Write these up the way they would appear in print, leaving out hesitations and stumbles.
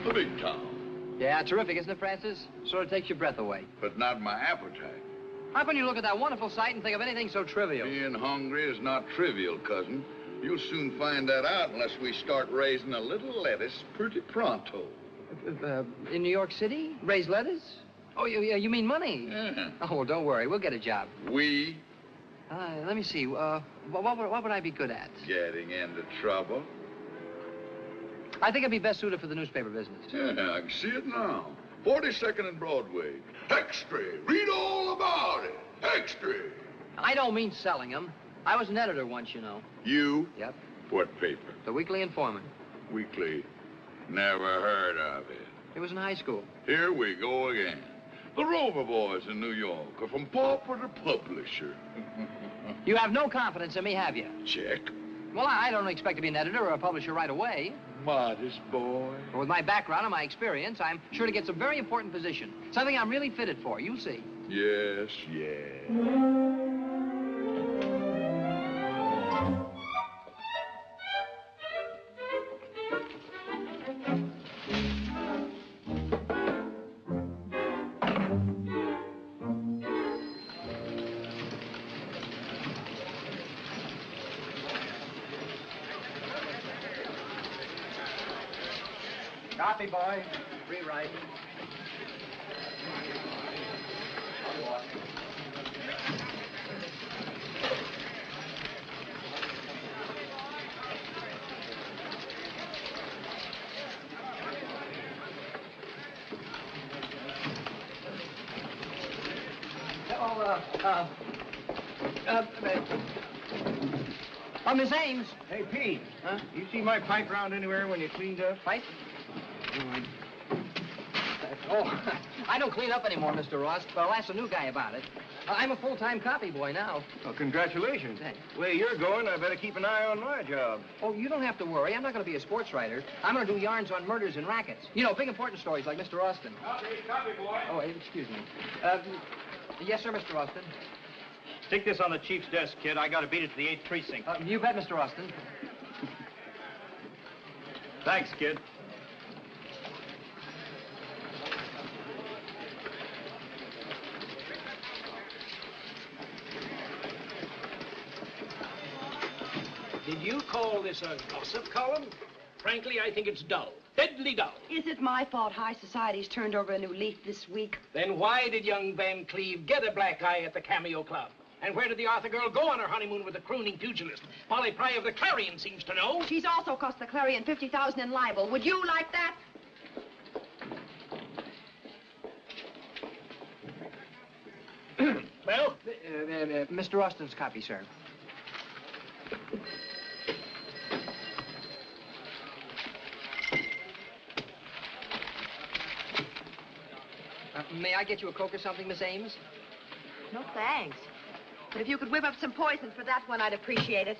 the big town. Yeah, terrific, isn't it, Francis? Sort of takes your breath away. But not my appetite. How can you look at that wonderful sight and think of anything so trivial? Being hungry is not trivial, cousin. You'll soon find that out unless we start raising a little lettuce pretty pronto. In New York City? Raise lettuce? Oh, you mean money? Yeah. Oh, well, don't worry. We'll get a job. We? Let me see. What would I be good at? Getting into trouble. I think I'd be best suited for the newspaper business. Yeah, I can see it now. 42nd and Broadway. Extra. Read all about it. Extra. I don't mean selling them. I was an editor once, you know. You? Yep. What paper? The Weekly Informant. Weekly. Never heard of it. It was in high school. Here we go again. The Rover Boys in New York are from pauper to publisher. You have no confidence in me, have you? Check. Well, I don't expect to be an editor or a publisher right away. Modest boy. But with my background and my experience, I'm sure to get some very important position. Something I'm really fitted for. You'll see. Yes, yes. Copy, boy. Rewrite. Miss Ames. Hey, Pete. Huh? You see my pipe round anywhere when you cleaned up? Pipe? Oh, I don't clean up anymore, Mr. Ross, but I'll ask the new guy about it. I'm a full-time copy boy now. Well, congratulations. Thanks. Way you're going, I better keep an eye on my job. Oh, you don't have to worry. I'm not going to be a sports writer. I'm going to do yarns on murders and rackets. You know, big important stories like Mr. Austin. Copy, boy. Oh, excuse me. Yes, sir, Mr. Austin. Stick this on the chief's desk, kid. I gotta beat it to the 8th precinct. You bet, Mr. Austin. Thanks, kid. Did you call this a gossip column? Frankly, I think it's dull. Deadly dull. Is it my fault high society's turned over a new leaf this week? Then why did young Van Cleve get a black eye at the Cameo Club? And where did the Arthur girl go on her honeymoon with the crooning pugilist? Polly Pry of the Clarion seems to know. She's also cost the Clarion $50,000 in libel. Would you like that? Well? Mr. Austin's copy, sir. May I get you a Coke or something, Miss Ames? No, thanks. But if you could whip up some poison for that one, I'd appreciate it.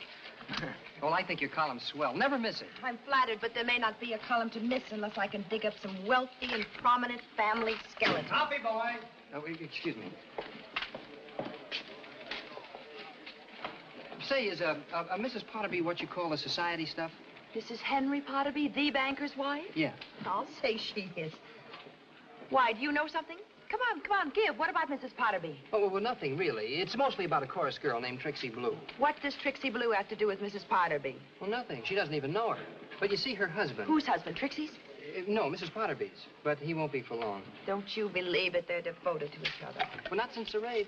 Well, I think your column's swell. Never miss it. I'm flattered, but there may not be a column to miss unless I can dig up some wealthy and prominent family skeleton. Copy, boy. Oh, excuse me. Say, is Mrs. Potterby what you call the society stuff? This is Henry Potterby, the banker's wife? Yeah. I'll say she is. Why, do you know something? Come on, give. What about Mrs. Potterby? Oh, well, nothing, really. It's mostly about a chorus girl named Trixie Blue. What does Trixie Blue have to do with Mrs. Potterby? Well, nothing. She doesn't even know her. But you see, her husband... Whose husband, Trixie's? No, Mrs. Potterby's. But he won't be for long. Don't you believe it? They're devoted to each other. Well, not since the raid.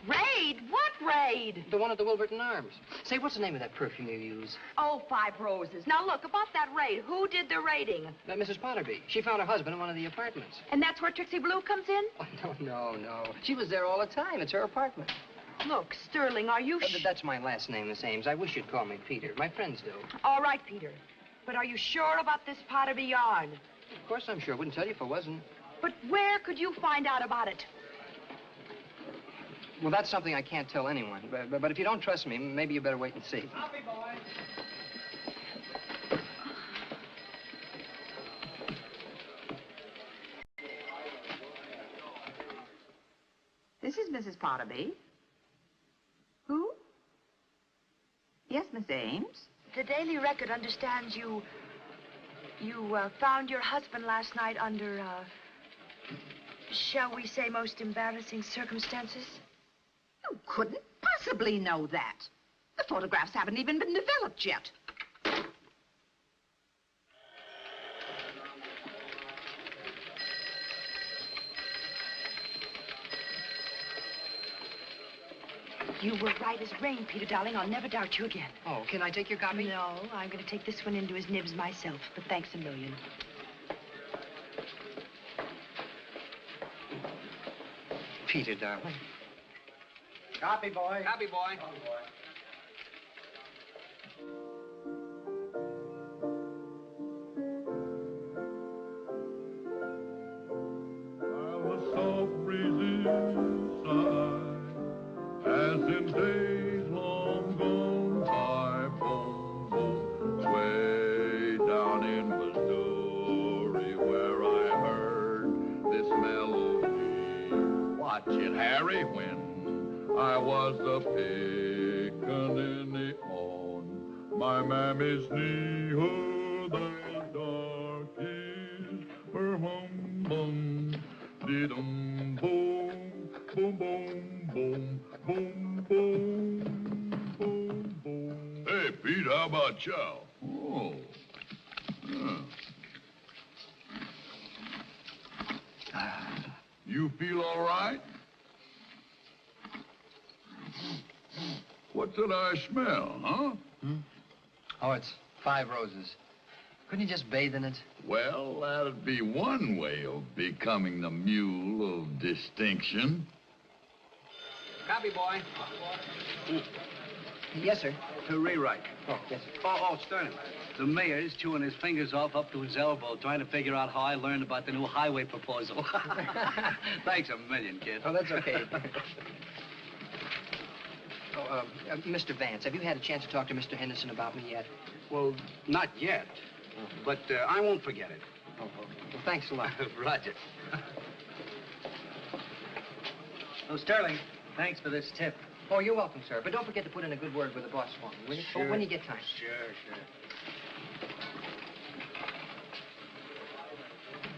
Raid? What raid? The one at the Wilburton Arms. Say, what's the name of that perfume you use? Oh, 5 Roses. Now, look, about that raid, who did the raiding? Mrs. Potterby. She found her husband in one of the apartments. And that's where Trixie Blue comes in? Oh, no. She was there all the time. It's her apartment. Look, Stirling, are you That's my last name, Miss Ames. I wish you'd call me Peter. My friends do. All right, Peter. But are you sure about this Potterby yarn? Of course I'm sure. Wouldn't tell you if I wasn't. But where could you find out about it? Well, that's something I can't tell anyone. But if you don't trust me, maybe you better wait and see. Copy, boy. This is Mrs. Potterby. Who? Yes, Miss Ames. The Daily Record understands you You found your husband last night under, shall we say, most embarrassing circumstances? You couldn't possibly know that. The photographs haven't even been developed yet. You were right as rain, Peter, darling. I'll never doubt you again. Oh, can I take your copy? No, I'm going to take this one into his nibs myself, but thanks a million. Peter, darling. Copy, boy. Copy, boy. While the soft breezes sigh, as in days long gone by, boom, boom, way down in Missouri, where I heard this melody. Watch it, Harry, when I was a pickaninny on my mammy's knee, oh, the darkies, boom, boom, dee-dum, boom, boom, boom, boom, boom, boom, boom, boom. Hey, Pete, how about chow? Oh. You feel all right? What's that I smell, huh? Oh, it's 5 roses. Couldn't you just bathe in it? Well, that'd be one way of becoming the mule of distinction. Copy, boy. Yes, sir. To rewrite. Oh, yes, sir. Oh, Stirling. The mayor's chewing his fingers off up to his elbow, trying to figure out how I learned about the new highway proposal. Thanks a million, kid. Oh, that's okay. Mr. Vance, have you had a chance to talk to Mr. Henderson about me yet? Well, not yet. But I won't forget it. Oh, okay. Well, thanks a lot. Roger. Oh, Stirling, thanks for this tip. Oh, you're welcome, sir. But don't forget to put in a good word with the boss for me, will you? Sure. Oh, when you get time. Sure.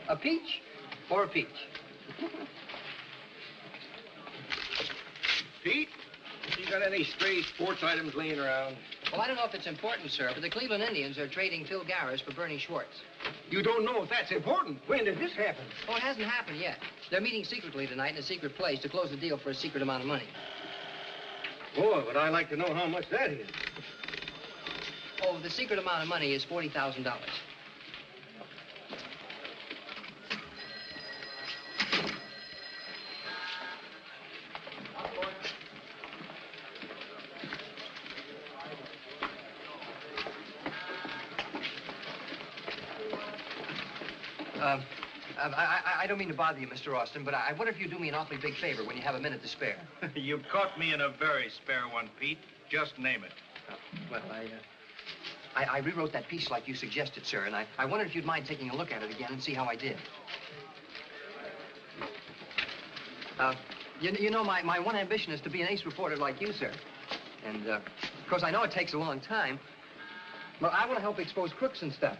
A peach or a peach? Pete, you got any stray sports items laying around? Well, I don't know if it's important, sir, but the Cleveland Indians are trading Phil Garris for Bernie Schwartz. You don't know if that's important. When did this happen? Oh, it hasn't happened yet. They're meeting secretly tonight in a secret place to close the deal for a secret amount of money. Boy, would I like to know how much that is. Oh, the secret amount of money is $40,000. I don't mean to bother you, Mr. Austin, but I wonder if you'd do me an awfully big favor when you have a minute to spare. You caught me in a very spare one, Pete. Just name it. Well, I rewrote that piece like you suggested, sir, and I wondered if you'd mind taking a look at it again and see how I did. You know, my one ambition is to be an ace reporter like you, sir. And, of course, I know it takes a long time. Well, I want to help expose crooks and stuff.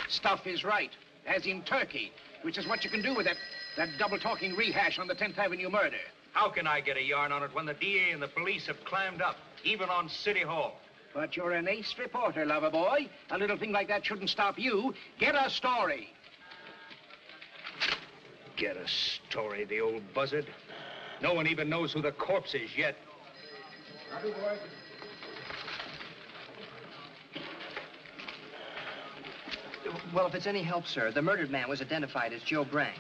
Stuff is right, as in Turkey, which is what you can do with that double-talking rehash on the 10th Avenue murder. How can I get a yarn on it when the DA and the police have climbed up, even on City Hall? But you're an ace reporter, lover boy. A little thing like that shouldn't stop you. Get a story. Get a story, the old buzzard. No one even knows who the corpse is yet. Well, if it's any help, sir, the murdered man was identified as Joe Brang,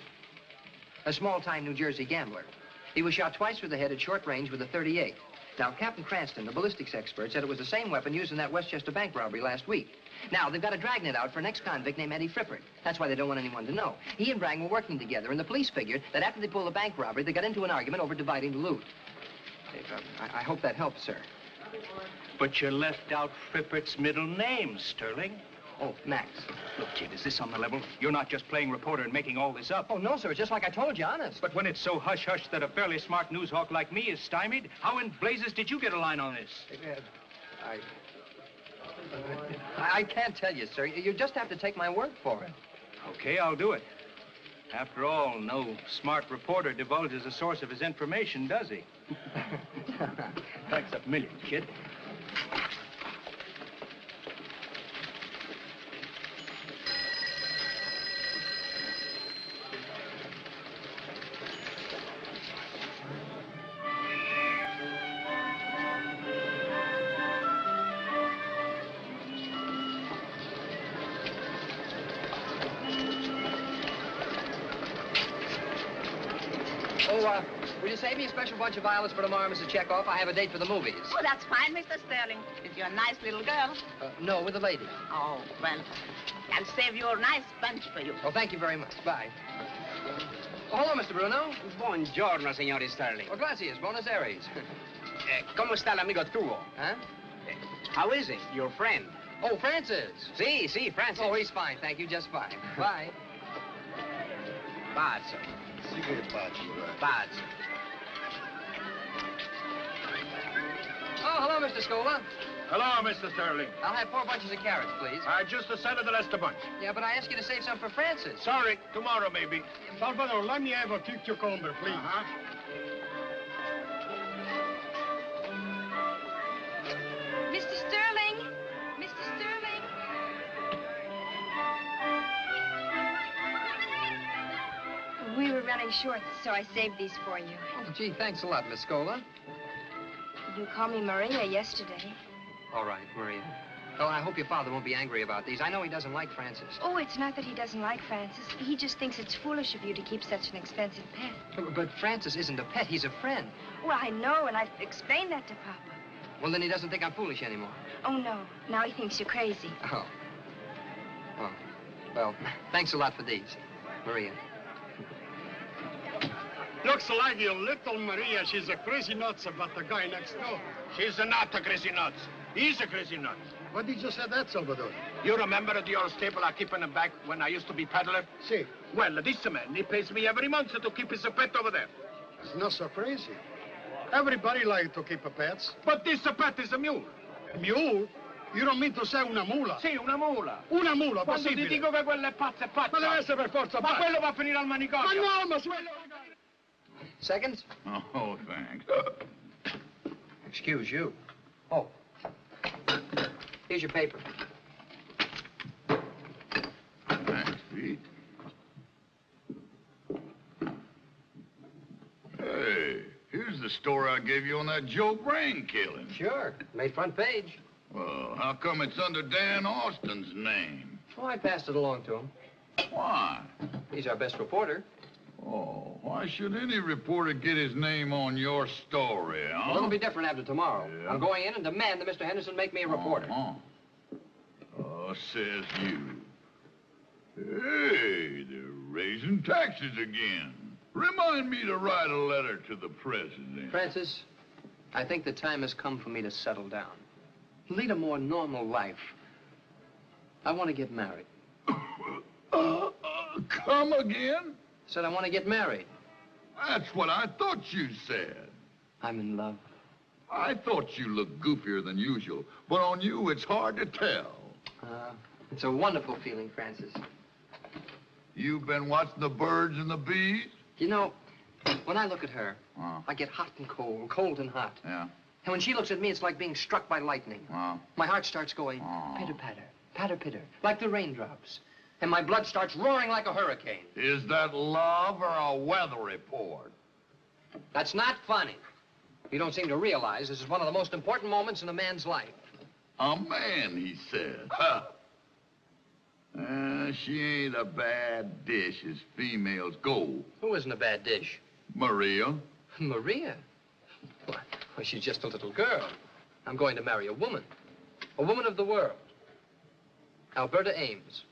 a small-time New Jersey gambler. He was shot twice through the head at short range with a .38. Now, Captain Cranston, the ballistics expert, said it was the same weapon used in that Westchester bank robbery last week. Now, they've got a dragnet out for an ex-convict named Eddie Frippert. That's why they don't want anyone to know. He and Brang were working together, and the police figured that after they pulled the bank robbery, they got into an argument over dividing the loot. I hope that helps, sir. But you left out Frippert's middle name, Stirling. Oh, Max. Look, kid, is this on the level? You're not just playing reporter and making all this up. Oh, no, sir. It's just like I told you, honest. But when it's so hush-hush that a fairly smart newshawk like me is stymied, how in blazes did you get a line on this? I can't tell you, sir. You just have to take my word for it. Okay, I'll do it. After all, no smart reporter divulges the source of his information, does he? Thanks a million, kid. Will you save me a special bunch of violets for tomorrow, Mrs. Chekhov? I have a date for the movies. Oh, that's fine, Mr. Stirling. Is you a nice little girl? No, with a lady. Oh, well, I'll save you a nice bunch for you. Well, thank you very much. Bye. Oh, hello, Mr. Bruno. Buongiorno, signor Stirling. Oh, gracias. Buenos Aires. ¿Cómo está el amigo tuo? Huh? How is he, your friend? Oh, Francis. Sí, Francis. Oh, he's fine. Thank you. Just fine. Bye. Pazzo. Sicuro pazzo, right? Pazzo. Oh, hello, Mr. Scola. Hello, Mr. Stirling. I'll have 4 bunches of carrots, please. Just a set of the Lester bunch. Yeah, but I asked you to save some for Francis. Sorry, tomorrow maybe. Salvador, let me have a cucumber, please. Mr. Stirling! Mr. Stirling! We were running short, so I saved these for you. Oh, gee, thanks a lot, Miss Scola. You called me Maria yesterday. All right, Maria. Oh, I hope your father won't be angry about these. I know he doesn't like Francis. Oh, it's not that he doesn't like Francis. He just thinks it's foolish of you to keep such an expensive pet. But Francis isn't a pet. He's a friend. Well, I know, and I've explained that to Papa. Well, then he doesn't think I'm foolish anymore. Oh, no. Now he thinks you're crazy. Oh. Oh. Well, thanks a lot for these, Maria. Looks like your little Maria, she's a crazy nuts about the guy next door. She's not a crazy nuts. He's a crazy nuts. What did you say that, Salvador? You remember the old stable I keep in the back when I used to be peddler? See, Well, this man, he pays me every month to keep his pet over there. it's not so crazy. Everybody likes to keep a pets. But this pet is a mule. Mule? You don't mean to say una mula? Sì, una mula. Una mula, Quando ti possibile. dico che quella è pazza, è pazza. Ma deve essere per forza Ma pazza. quello va a finire al Ma manicomio. no, ma quello... Seconds? Oh, thanks. Excuse you. Oh. Here's your paper. Thanks, Pete. Hey, here's the story I gave you on that Joe Brain killing. Sure. Made front page. Well, how come it's under Dan Austin's name? Oh, I passed it along to him. Why? He's our best reporter. Oh, why should any reporter get his name on your story, huh? Well, it'll be different after tomorrow. Yeah. I'm going in and demand that Mr. Henderson make me a reporter. Oh, says you. Hey, they're raising taxes again. Remind me to write a letter to the president. Francis, I think the time has come for me to settle down. Lead a more normal life. I want to get married. Come again? Said I want to get married. That's what I thought you said. I'm in love. I thought you looked goofier than usual, but on you, it's hard to tell. It's a wonderful feeling, Francis. You've been watching the birds and the bees? You know, when I look at her, I get hot and cold, cold and hot. Yeah. And when she looks at me, it's like being struck by lightning. My heart starts going pitter-patter, patter-pitter, like the raindrops. And my blood starts roaring like a hurricane. Is that love or a weather report? That's not funny. You don't seem to realize this is one of the most important moments in a man's life. A man, he said. Huh. She ain't a bad dish as females go. Who isn't a bad dish? Maria. Maria? Well, she's just a little girl. I'm going to marry a woman of the world. Alberta Ames.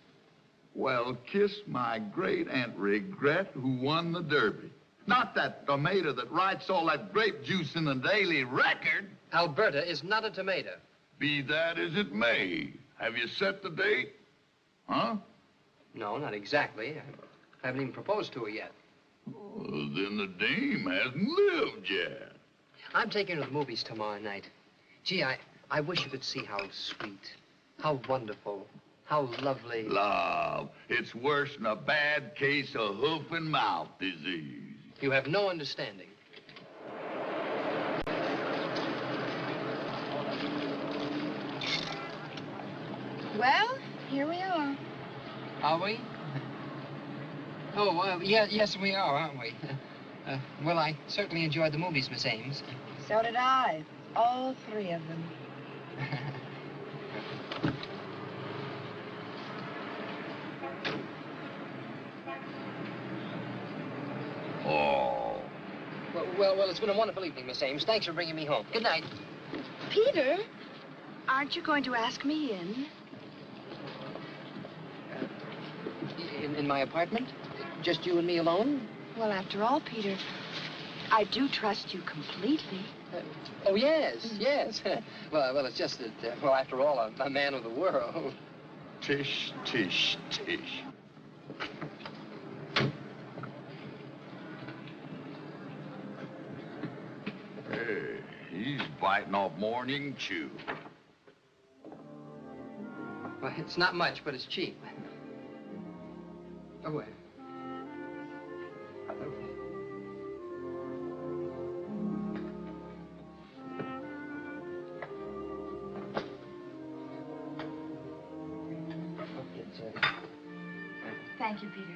Well, kiss my great-aunt Regret who won the Derby. Not that tomato that writes all that grape juice in the Daily Record. Alberta is not a tomato. Be that as it may, have you set the date? Huh? No, not exactly. I haven't even proposed to her yet. Oh, then the dame hasn't lived yet. I'm taking her to the movies tomorrow night. Gee, I wish you could see how sweet, How wonderful. How lovely. Love. It's worse than a bad case of hoof and mouth disease. You have no understanding. Well, here we are. Are we? Oh, yes, we are, aren't we? Well, I certainly enjoyed the movies, Miss Ames. So did I. All three of them. Oh. Well, it's been a wonderful evening, Miss Ames. Thanks for bringing me home. Good night. Peter, aren't you going to ask me in? In my apartment? Just you and me alone? Well, after all, Peter, I do trust you completely. Oh, yes, yes. well, it's just that, well, after all, I'm a man of the world. Tish, tish, tish. Hey, he's biting off more than he can chew. Well, it's not much, but it's cheap. Oh, wait. Thank you, Peter.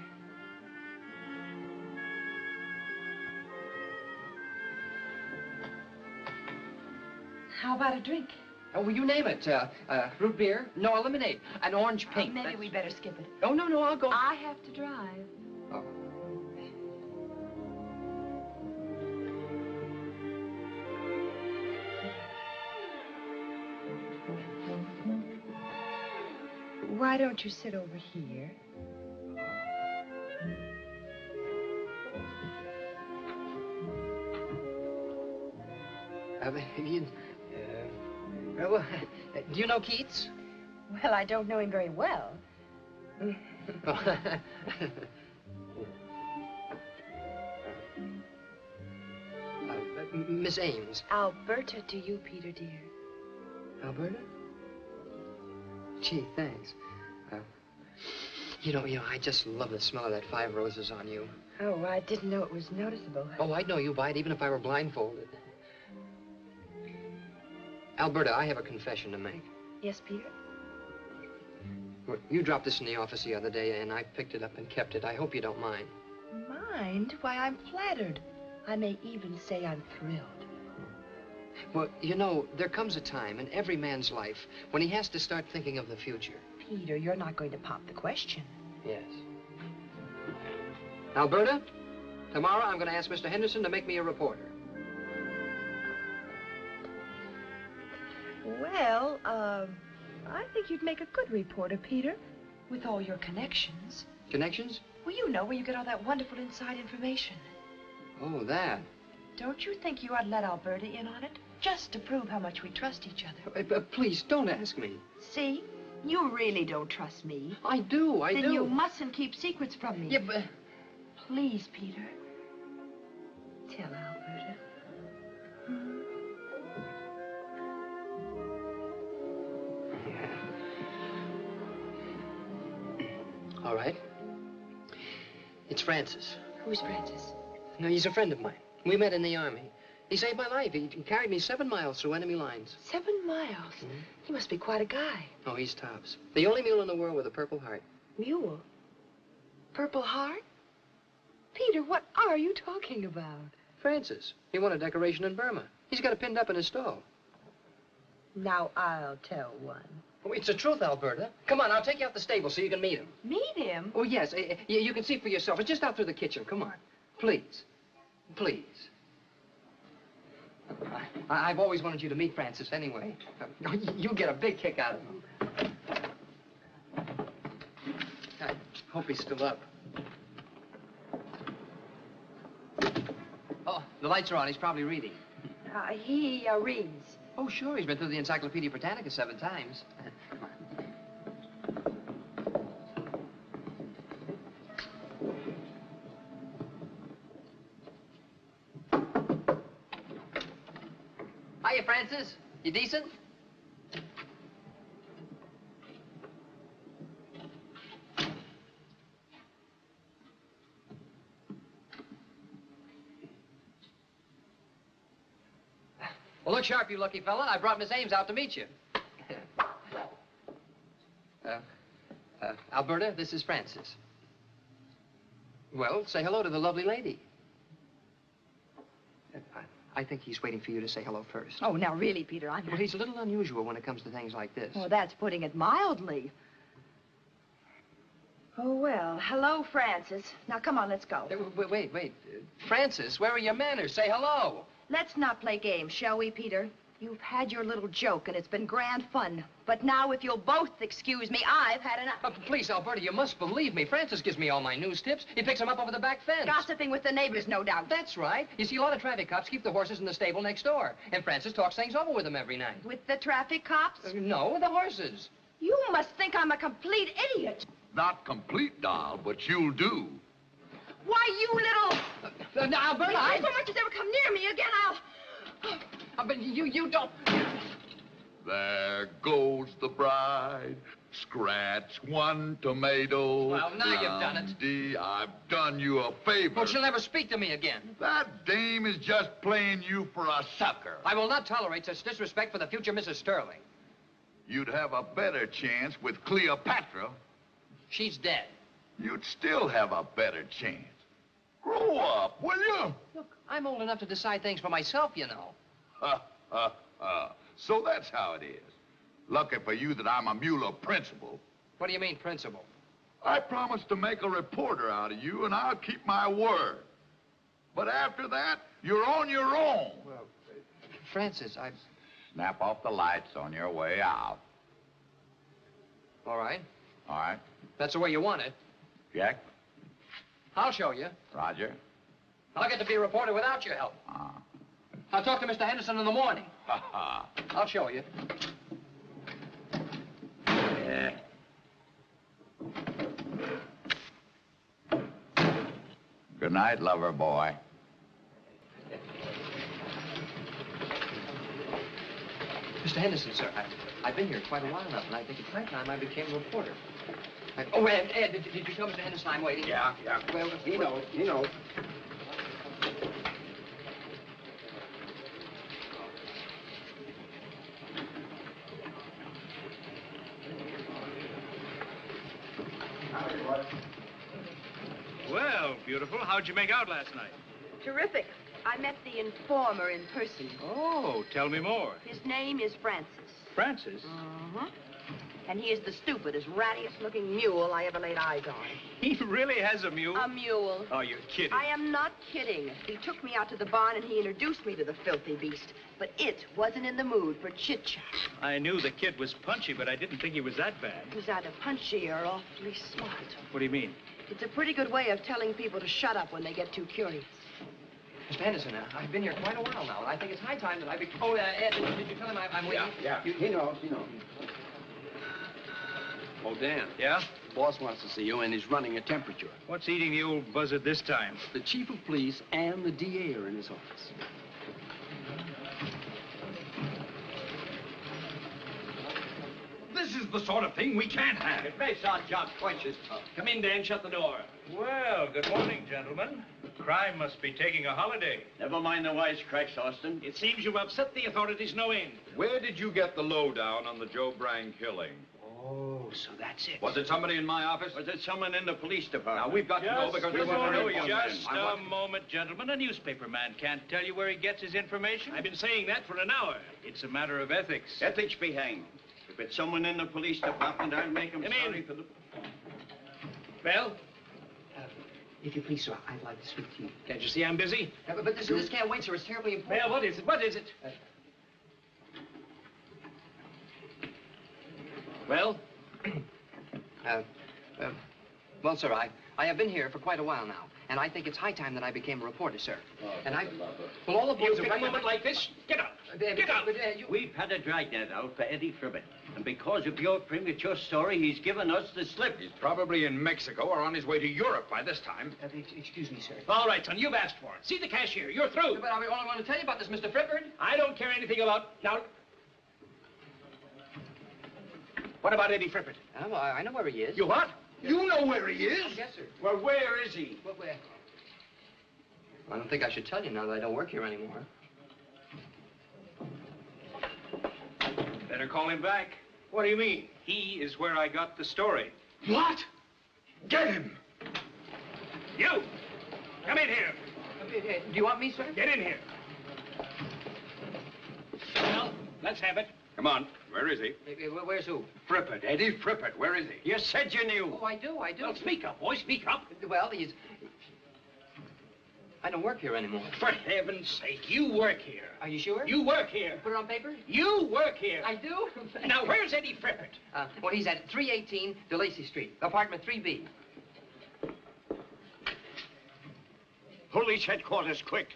How about a drink? Oh, well, you name it. Root beer? No, lemonade. An orange pink. Maybe we better skip it. Oh, no, I'll go. I have to drive. Oh. Why don't you sit over here? Well, do you know Keats? Well, I don't know him very well. Miss Ames. Alberta to you, Peter, dear. Alberta? Gee, thanks. You know, I just love the smell of that 5 roses on you. Oh, I didn't know it was noticeable. Oh, I'd know you by it even if I were blindfolded. Alberta, I have a confession to make. Yes, Peter? Well, you dropped this in the office the other day, and I picked it up and kept it. I hope you don't mind. Mind? Why, I'm flattered. I may even say I'm thrilled. Well, you know, there comes a time in every man's life when he has to start thinking of the future. Peter, you're not going to pop the question. Yes. Alberta, tomorrow I'm going to ask Mr. Henderson to make me a reporter. Well, I think you'd make a good reporter, Peter, with all your connections. Connections? Well, you know where you get all that wonderful inside information. Oh, that. Don't you think you ought to let Alberta in on it? Just to prove how much we trust each other. Please, don't ask me. See? You really don't trust me. I do. Then you mustn't keep secrets from me. Yeah, but... Please, Peter. Tell Alberta. All right. It's Francis. Who's Francis? No, he's a friend of mine. We met in the Army. He saved my life. He carried me 7 miles through enemy lines. 7 miles? Mm-hmm. He must be quite a guy. Oh, he's tops. The only mule in the world with a Purple Heart. Mule? Purple Heart? Peter, what are you talking about? Francis. He won a decoration in Burma. He's got it pinned up in his stall. Now, I'll tell one. Oh, it's the truth, Alberta. Come on, I'll take you out the stable so you can meet him. Meet him? Oh, yes. You can see for yourself. It's just out through the kitchen. Come on. Please. Please. I've always wanted you to meet Francis anyway. You'll get a big kick out of him. I hope he's still up. Oh, the lights are on. He's probably reading. He reads. Oh, sure. He's been through the Encyclopedia Britannica 7 times. Hiya, Francis. You decent? Well, look sharp, you lucky fella. I brought Miss Ames out to meet you. Alberta, this is Francis. Well, say hello to the lovely lady. I think he's waiting for you to say hello first. Oh, now really, Peter, I'm... Well, he's a little unusual when it comes to things like this. Well, that's putting it mildly. Oh, well, hello, Francis. Now, come on, let's go. Wait. Francis, where are your manners? Say hello. Let's not play games, shall we, Peter? You've had your little joke, and it's been grand fun. But now, if you'll both excuse me, I've had enough. Please, Alberta, you must believe me. Francis gives me all my news tips. He picks them up over the back fence. Gossiping with the neighbors, no doubt. That's right. You see, a lot of traffic cops keep the horses in the stable next door. And Francis talks things over with them every night. With the traffic cops? No, with the horses. You must think I'm a complete idiot. Not complete, doll, but you'll do. Why, you little... Now, Alberta, If so much as ever come near me again, I'll... But you don't... There goes the bride. Scratch one tomato. Well, now you've done it. Blondie, I've done you a favor. Well, she'll never speak to me again. That dame is just playing you for a sucker. I will not tolerate such disrespect for the future Mrs. Stirling. You'd have a better chance with Cleopatra. She's dead. You'd still have a better chance. Grow up, will you? Look, I'm old enough to decide things for myself, you know. So that's how it is. Lucky for you that I'm a mule principal. What do you mean, principal? I promised to make a reporter out of you, and I'll keep my word. But after that, you're on your own. Well, Francis, I... Snap off the lights on your way out. All right. All right. That's the way you want it. Jack? I'll show you. Roger? I'll get to be a reporter without your help. I'll talk to Mr. Henderson in the morning. Ha-ha. I'll show you. Yeah. Good night, lover boy. Mr. Henderson, sir, I've been here quite a while now, and I think it's high time I became a reporter. Oh, Ed, did you tell Mr. Henderson I'm waiting? Yeah. Well, He knows. Well, beautiful, how'd you make out last night? Terrific. I met the informer in person. Oh, tell me more. His name is Francis. Francis? Uh-huh. And he is the stupidest, rattiest-looking mule I ever laid eyes on. He really has a mule? A mule. Oh, you're kidding. I am not kidding. He took me out to the barn and he introduced me to the filthy beast. But it wasn't in the mood for chit-chat. I knew the kid was punchy, but I didn't think he was that bad. He was either punchy or awfully smart. What do you mean? It's a pretty good way of telling people to shut up when they get too curious. Mr. Henderson, I've been here quite a while now, and I think it's high time that I be... Oh, Ed, did you tell him I'm waiting? Yeah. He knows. Oh, Dan. Yeah? The boss wants to see you, and he's running a temperature. What's eating the old buzzard this time? The chief of police and the DA are in his office. This is the sort of thing we can't have. It makes our job twice as tough. Come in, Dan. Shut the door. Well, good morning, gentlemen. Crime must be taking a holiday. Never mind the wisecracks, Austin. It seems you've upset the authorities no end. Where did you get the lowdown on the Joe Brang killing? Oh, so that's it. Was it somebody in my office? Was it someone in the police department? Now, we've got to know because we want to know you. Just a moment, gentlemen. A newspaper man can't tell you where he gets his information. I've been saying that for an hour. It's a matter of ethics. Ethics be hanged. If it's someone in the police department, I'll make him sorry for the... Well, If you please, sir, I'd like to speak to you. can't you see I'm busy? But this can't wait, sir. It's terribly important. Well, what is it? What is it? Well? Well, sir, I have been here for quite a while now, and I think it's high time that I became a reporter, sir. Well, all the You boys... pick a moment like this? Get out! Get out! We've had a dragnet out for Eddie Fribbit. And because of your premature story, he's given us the slip. He's probably in Mexico or on his way to Europe by this time. Excuse me, sir. All right, son, you've asked for it. See the cashier. You're through. But I want to tell you about this, Mr. Frippard. I don't care anything about... Now... What about Eddie Frippert? Oh, I know where he is. You what? You know where he is? Yes, sir. Well, where is he? Well, where? I don't think I should tell you now that I don't work here anymore. Better call him back. What do you mean? He is where I got the story. What? Get him! You! Come in here. Do you want me, sir? Get in here. Well, let's have it. Come on. Where is he? Where's who? Frippert, Eddie Frippert. Where is he? You said you knew. Oh, I do. Well, speak up, boy, speak up. Well, I don't work here anymore. For heaven's sake, you work here. Are you sure? You work here. Put it on paper? You work here. I do? Now, where's Eddie Frippert? Well, he's at 318 DeLacy Street, apartment 3B. Police headquarters, quick.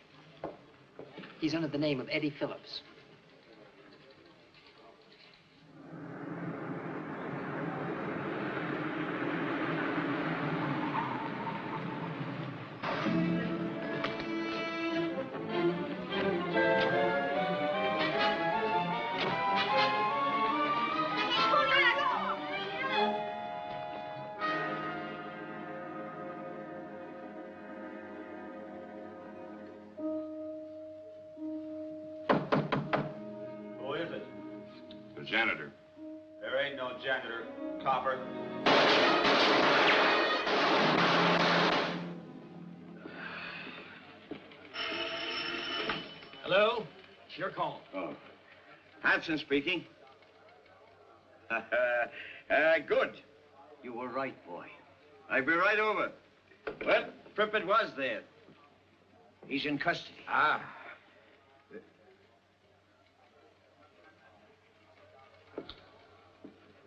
He's under the name of Eddie Phillips. Janitor. There ain't no janitor, copper. Hello? It's your call. Oh. Hanson speaking. Good. You were right, boy. I'll be right over. Well, Frippert was there. He's in custody. Ah.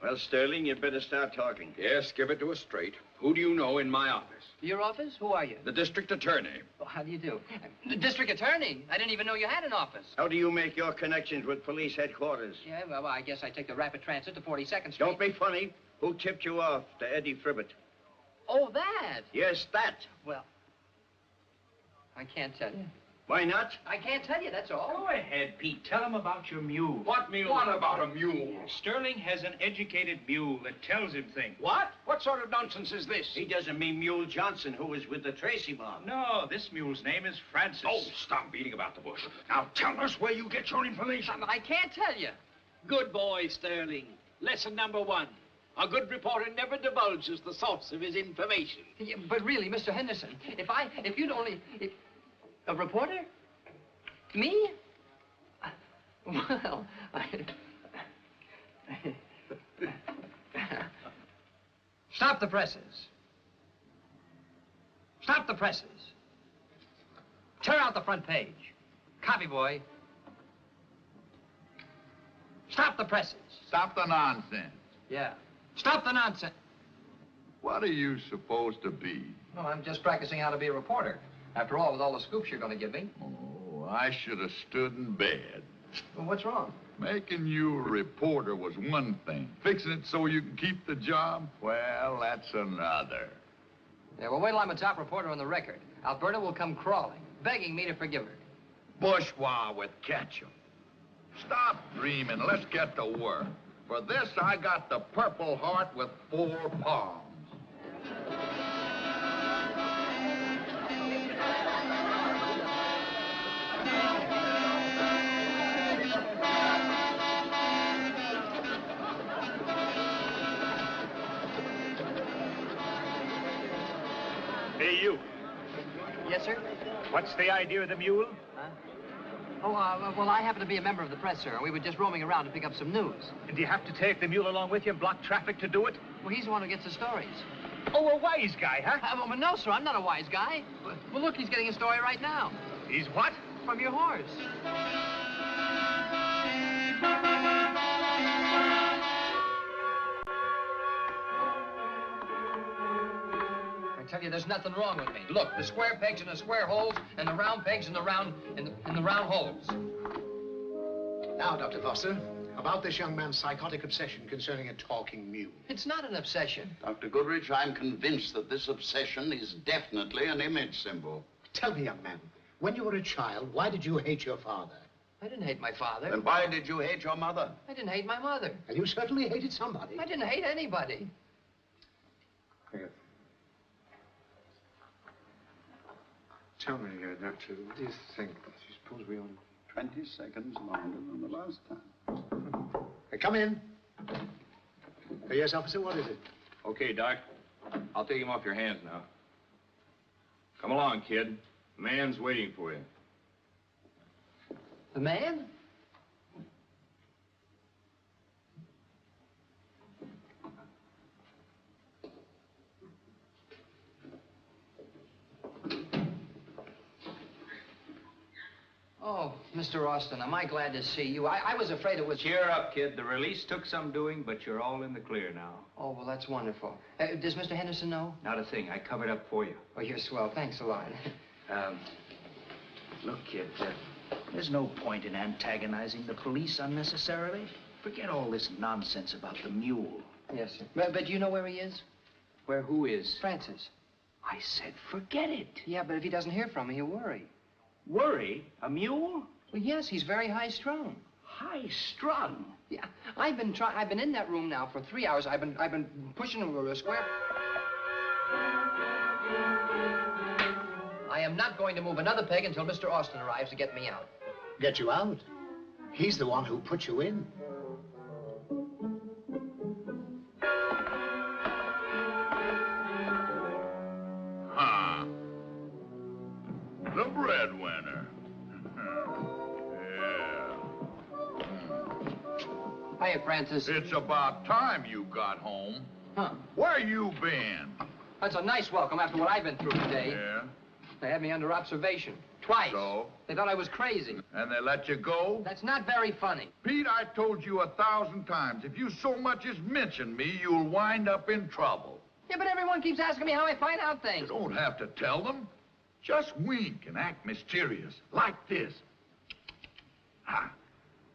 Well, Stirling, you'd better start talking. Yes, give it to us straight. Who do you know in my office? Your office? Who are you? The district attorney. Well, how do you do? The district attorney? I didn't even know you had an office. How do you make your connections with police headquarters? Yeah, well, I guess I take the rapid transit to 42nd Street. Don't be funny. Who tipped you off to Eddie Frippert? Oh, that? Yes, that. Well, I can't tell you. Why not? I can't tell you, that's all. Go ahead, Pete. Tell him about your mule. What mule? What about a mule? Sterling has an educated mule that tells him things. What? What sort of nonsense is this? He doesn't mean Mule Johnson, who was with the Tracy mob. No, this mule's name is Francis. Oh, stop beating about the bush. Now tell us where you get your information. I can't tell you. Good boy, Stirling. Lesson number 1. A good reporter never divulges the source of his information. Yeah, but really, Mr. Henderson, if you'd only... A reporter? Me? Well, Stop the presses. Stop the presses. Tear out the front page. Copy, boy. Stop the presses. Stop the nonsense. Yeah. Stop the nonsense. What are you supposed to be? No, I'm just practicing how to be a reporter. After all, with all the scoops you're going to give me. Oh, I should have stood in bed. Well, what's wrong? Making you a reporter was one thing. Fixing it so you can keep the job, well, that's another. Yeah, well, wait till I'm a top reporter on the record. Alberta will come crawling, begging me to forgive her. Bourgeois with ketchup. Stop dreaming. Let's get to work. For this, I got the Purple Heart with 4 palms. Hey, you. Yes, sir? What's the idea of the mule? Huh? Oh, well, I happen to be a member of the press, sir. We were just roaming around to pick up some news. And do you have to take the mule along with you and block traffic to do it? Well, he's the one who gets the stories. Oh, a wise guy, huh? Well, no, sir, I'm not a wise guy. Well, look, he's getting a story right now. He's what? From your horse. I tell you, there's nothing wrong with me. Look, the square pegs in the square holes, and the round pegs in the round holes. Now, Dr. Foster, about this young man's psychotic obsession concerning a talking mule. It's not an obsession. Dr. Goodrich, I'm convinced that this obsession is definitely an image symbol. Tell me, young man, when you were a child, why did you hate your father? I didn't hate my father. Then why did you hate your mother? I didn't hate my mother. And you certainly hated somebody. I didn't hate anybody. Here. Tell me, Doctor, what do you think? Suppose we only... 20 seconds longer than the last time. Come in. Yes, officer, what is it? Okay, Doc. I'll take him off your hands now. Come along, kid. The man's waiting for you. The man? Oh, Mr. Austin, am I glad to see you? I was afraid it was... Cheer up, kid. The release took some doing, but you're all in the clear now. Oh, well, that's wonderful. Does Mr. Henderson know? Not a thing. I covered up for you. Oh, you're swell. Thanks a lot. Look, kid, there's no point in antagonizing the police unnecessarily. Forget all this nonsense about the mule. Yes, sir. But you know where he is? Where who is? Francis. I said forget it. Yeah, but if he doesn't hear from me, he'll worry. Worry? A mule? Well, yes, he's very high-strung. High-strung? Yeah, I've been in that room now for 3 hours. I've been pushing a square... I am not going to move another peg until Mr. Austin arrives to get me out. Get you out? He's the one who put you in. Huh. The breadwinner. Yeah. Hiya, Francis. It's about time you got home. Huh. Where you been? That's a nice welcome after what I've been through today. Yeah? They had me under observation. Twice. So? They thought I was crazy. And they let you go? That's not very funny. Pete, I told you 1,000 times, if you so much as mention me, you'll wind up in trouble. Yeah, but everyone keeps asking me how I find out You things. don't have to tell them. Just wink and act mysterious, like this. Ah,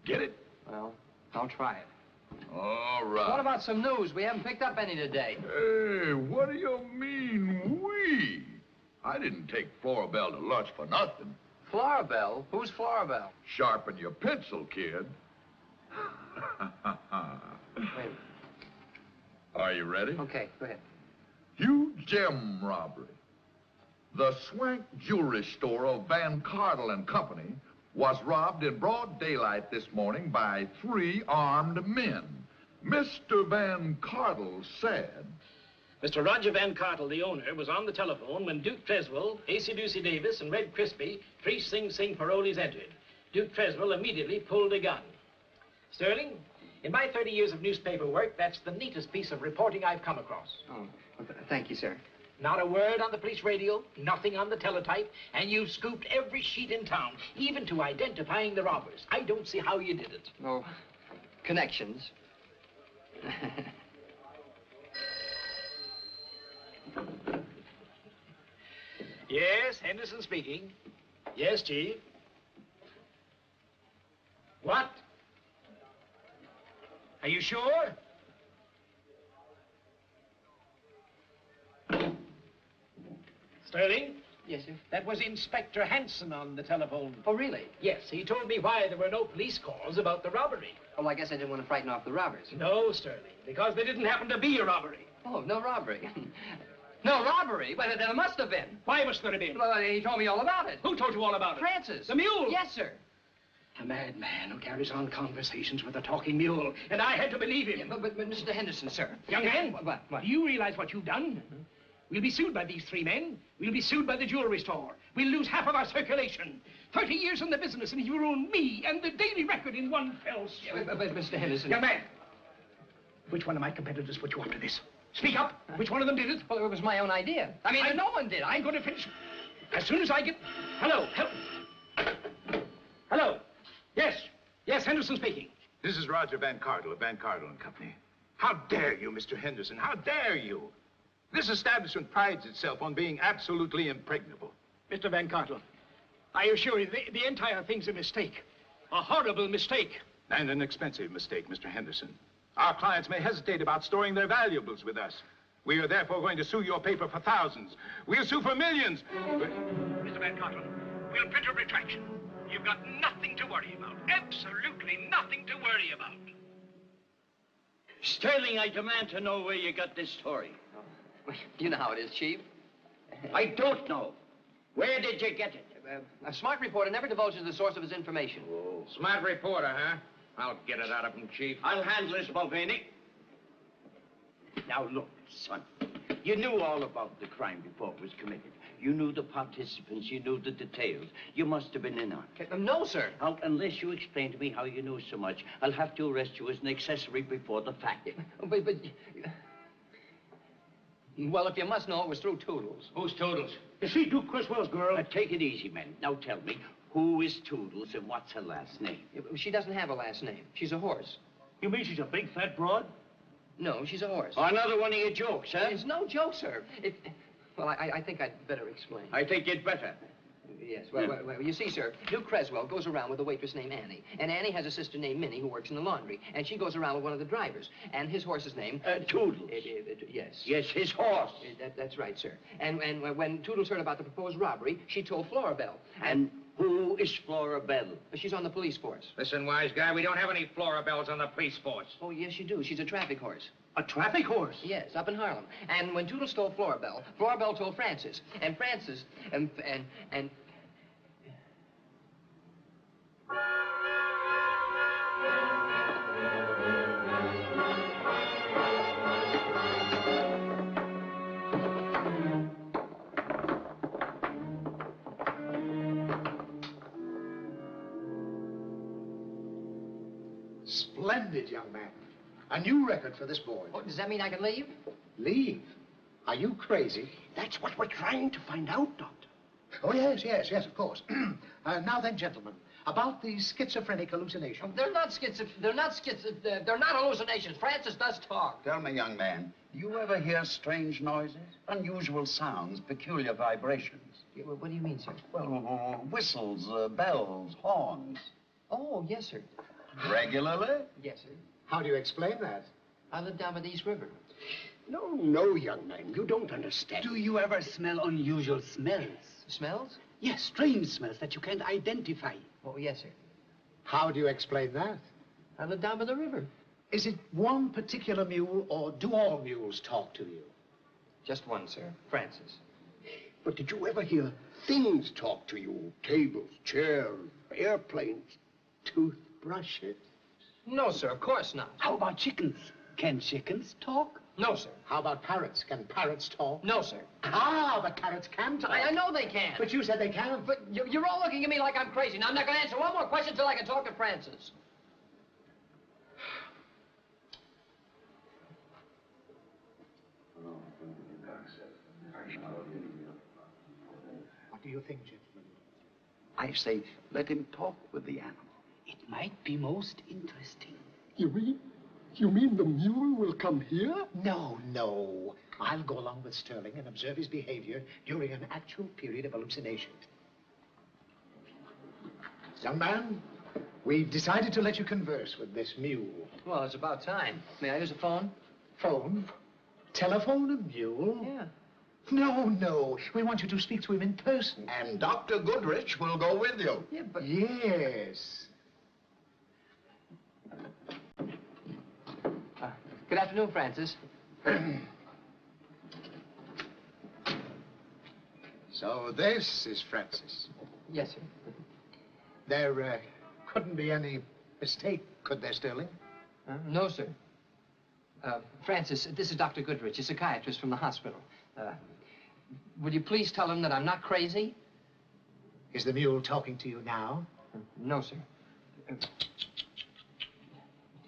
get it? Well, I'll try it. All right. What about some news? We haven't picked up any today. Hey, what do you mean, we? I didn't take Florabelle to lunch for nothing. Florabelle? Who's Florabelle? Sharpen your pencil, kid. Wait. Are you ready? Okay, go ahead. Huge gem robbery. The Swank Jewelry Store of Van Cardle and Company was robbed in broad daylight this morning by 3 armed men. Mr. Van Cardle said... Mr. Roger Van Cartle, the owner, was on the telephone when Duke Treswell, A.C. Ducey Davis, and Red Crispy, 3 Sing Sing parolees entered. Duke Treswell immediately pulled a gun. Sterling, in my 30 years of newspaper work, that's the neatest piece of reporting I've come across. Oh, well, thank you, sir. Not a word on the police radio, nothing on the teletype, and you scooped every sheet in town, even to identifying the robbers. I don't see how you did it. Oh, connections. Yes, Henderson speaking. Yes, Chief. What? Are you sure? Sterling? Yes, sir. That was Inspector Hanson on the telephone. Oh, really? Yes, he told me why there were no police calls about the robbery. Oh, I guess I didn't want to frighten off the robbers. No, Sterling, because there didn't happen to be a robbery. Oh, no robbery. No robbery? But there must have been. Why must there have been? Well, he told me all about it. Who told you all about it? Francis. The mule? Yes, sir. A madman who carries on conversations with a talking mule. And I had to believe him. Yeah, but Mr. Henderson, sir. Young man, What? do you realize what you've done? We'll be sued by these 3 men. We'll be sued by the jewelry store. We'll lose half of our circulation. 30 years in the business, and you ruined me and the Daily Record in one fell swoop. But Mr. Henderson... Young man, which one of my competitors put you up to this? Speak up. Which one of them did it? Well, it was my own idea. I mean, no one did. I'm going to finish. As soon as I get... Hello. Hello. Yes. Yes, Henderson speaking. This is Roger Van Cardle of Van Cardle and Company. How dare you, Mr. Henderson? How dare you? This establishment prides itself on being absolutely impregnable. Mr. Van Cartle, I assure you, the entire thing's a mistake. A horrible mistake. And an expensive mistake, Mr. Henderson. Our clients may hesitate about storing their valuables with us. We are therefore going to sue your paper for thousands. We'll sue for millions. Mr. Van Cartle, we'll print a retraction. You've got nothing to worry about. Absolutely nothing to worry about. Sterling, I demand to know where you got this story. You know how it is, Chief. I don't know. Where did you get it? A smart reporter never divulges the source of his information. Oh. Smart reporter, huh? I'll get it out of him, Chief. I'll handle this, Mulvaney. Now, look, son. You knew all about the crime before it was committed. You knew the participants. You knew the details. You must have been in on it. No, sir. Now, unless you explain to me how you knew so much, I'll have to arrest you as an accessory before the fact. But... Well, if you must know, it was through Toodles. Who's Toodles? Is she Duke Criswell's girl? Take it easy, men. Now tell me, who is Toodles and what's her last name? She doesn't have a last name. She's a horse. You mean she's a big, fat broad? No, she's a horse. Another one of your jokes, huh? It's no joke, sir. Well, I think I'd better explain. I think you'd better. Yes, well, you see, sir, Duke Creswell goes around with a waitress named Annie. And Annie has a sister named Minnie who works in the laundry. And she goes around with one of the drivers. And his horse's name... Toodles. Yes. Yes, his horse. That's right, sir. And when Toodles heard about the proposed robbery, she told Florabelle. And who is Florabelle? She's on the police force. Listen, wise guy, we don't have any Florabelles on the police force. Oh, yes, you do. She's a traffic horse. A traffic horse? Yes, up in Harlem. And when Toodles told Florabelle, Florabelle told Francis. And Francis... and... Splendid, young man. A new record for this boy. Oh, does that mean I can leave? Leave? Are you crazy? That's what we're trying to find out, Doctor. Oh, yes, of course. Now then, gentlemen, about these schizophrenic hallucinations. They're not hallucinations. Francis does talk. Tell me, young man, do you ever hear strange noises? Unusual sounds, peculiar vibrations? Yeah, well, what do you mean, sir? Well, whistles, bells, horns. Oh, yes, sir. Regularly? Yes, sir. How do you explain that? I live down by the East River. No, young man, you don't understand. Do you ever smell unusual smells? Smells? Yes, strange smells that you can't identify. Oh, yes, sir. How do you explain that? I live down by the river. Is it one particular mule, or do all mules talk to you? Just one, sir. Francis. But did you ever hear things talk to you? Tables, chairs, airplanes, toothbrushes? No, sir, of course not. How about chickens? Can chickens talk? No, sir. How about parrots? Can parrots talk? No, sir. Ah, but parrots can talk. I know they can. But you said they can't. But you're all looking at me like I'm crazy. Now, I'm not going to answer one more question until I can talk to Francis. What do you think, gentlemen? I say, let him talk with the animal. It might be most interesting. You mean the mule will come here? No. I'll go along with Stirling and observe his behavior during an actual period of hallucination. Young man, we've decided to let you converse with this mule. Well, it's about time. May I use a phone? Phone? Telephone a mule? Yeah. No. We want you to speak to him in person. And Dr. Goodrich will go with you. Yeah, but... Yes. Good afternoon, Francis. So this is Francis. Yes, sir. There couldn't be any mistake, could there, Stirling? No, sir. Francis, this is Dr. Goodrich, a psychiatrist from the hospital. Would you please tell him that I'm not crazy? Is the mule talking to you now? No, sir.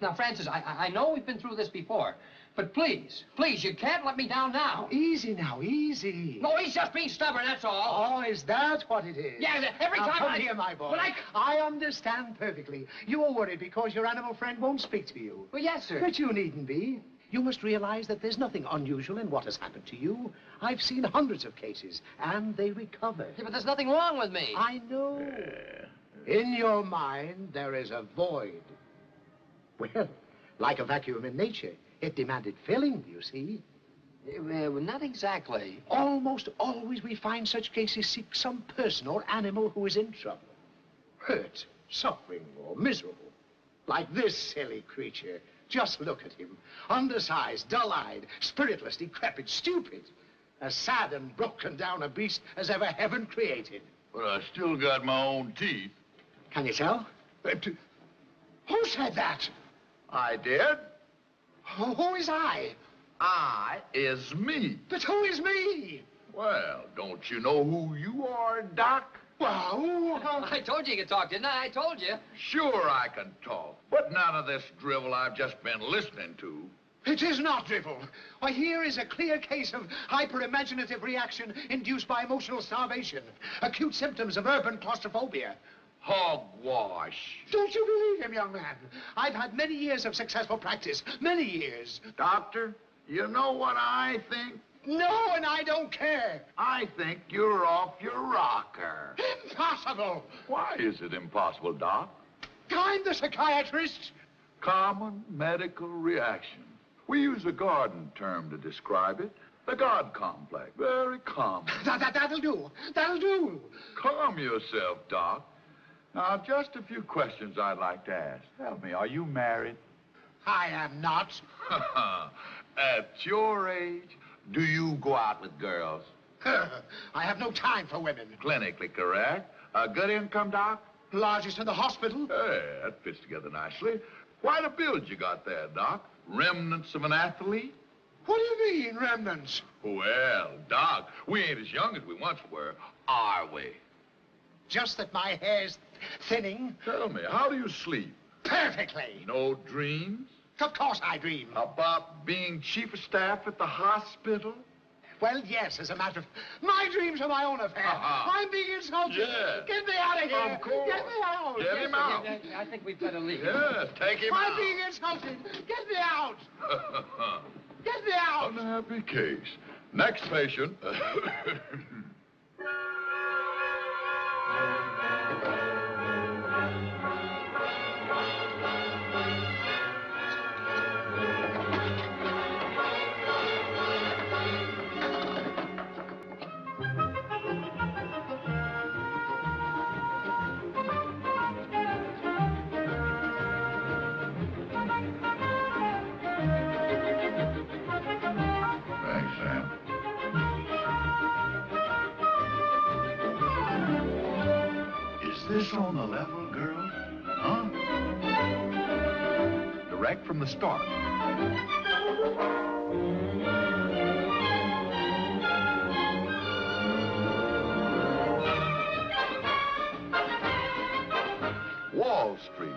Now, Francis, I know we've been through this before, but please, you can't let me down now. Easy now, easy. No, he's just being stubborn, that's all. Oh, is that what it is? Yeah, every now, time come here, my boy. I understand perfectly. You are worried because your animal friend won't speak to you. Well, yes, sir. But you needn't be. You must realize that there's nothing unusual in what has happened to you. I've seen hundreds of cases, and they recover. Yeah, but there's nothing wrong with me. I know. In your mind, there is a void. Well, like a vacuum in nature, it demanded filling, you see. Not exactly. Almost always we find such cases seek some person or animal who is in trouble. Hurt, suffering, or miserable. Like this silly creature. Just look at him. Undersized, dull-eyed, spiritless, decrepit, stupid. As sad and broken down a beast as ever heaven created. But I still got my own teeth. Can you tell? Who said that? I did. Who is I? I is me. But who is me? Well, don't you know who you are, Doc? Well, I told you you could talk, didn't I? I told you. Sure I can talk, but none of this drivel I've just been listening to. It is not drivel. Why, here is a clear case of hyper-imaginative reaction induced by emotional starvation. Acute symptoms of urban claustrophobia. Hogwash. Don't you believe him, young man? I've had many years of successful practice. Many years. Doctor, you know what I think? No, and I don't care. I think you're off your rocker. Impossible. Why is it impossible, Doc? I'm the psychiatrist. Common medical reaction. We use a garden term to describe it. The God complex. Very common. That'll do. That'll do. Calm yourself, Doc. Now, just a few questions I'd like to ask. Tell me, are you married? I am not. At your age, do you go out with girls? I have no time for women. Clinically correct. A good income, Doc? Largest in the hospital. Hey, that fits together nicely. Quite a build you got there, Doc. Remnants of an athlete? What do you mean, remnants? Well, Doc, we ain't as young as we once were, are we? Just that my hair's thinning. Tell me, how do you sleep? Perfectly. No dreams? Of course I dream. About being chief of staff at the hospital? Well, yes, as a matter of... My dreams are my own affair. I'm being insulted. Yeah. Get me out of here. Of course. Get me out. Get him out. I think we'd better leave. Yes, take him I'm out. being insulted. Get me out. Get me out. Unhappy case. Next patient. This on the level, girl? Huh? Direct from the start. Wall Street.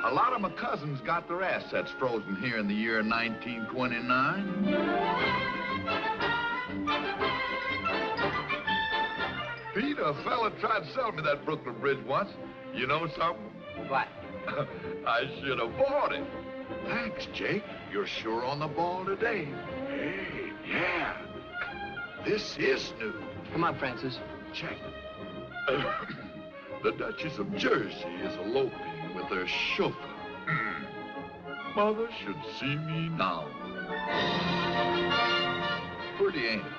A lot of my cousins got their assets frozen here in the year 1929. Pete, a fella tried to sell me that Brooklyn Bridge once. You know something? What? I should have bought it. Thanks, Jake. You're sure on the ball today. Hey, yeah. This is new. Come on, Francis. Check. The Duchess of Jersey is eloping with her chauffeur. Mother should see me now. Pretty, ain't it?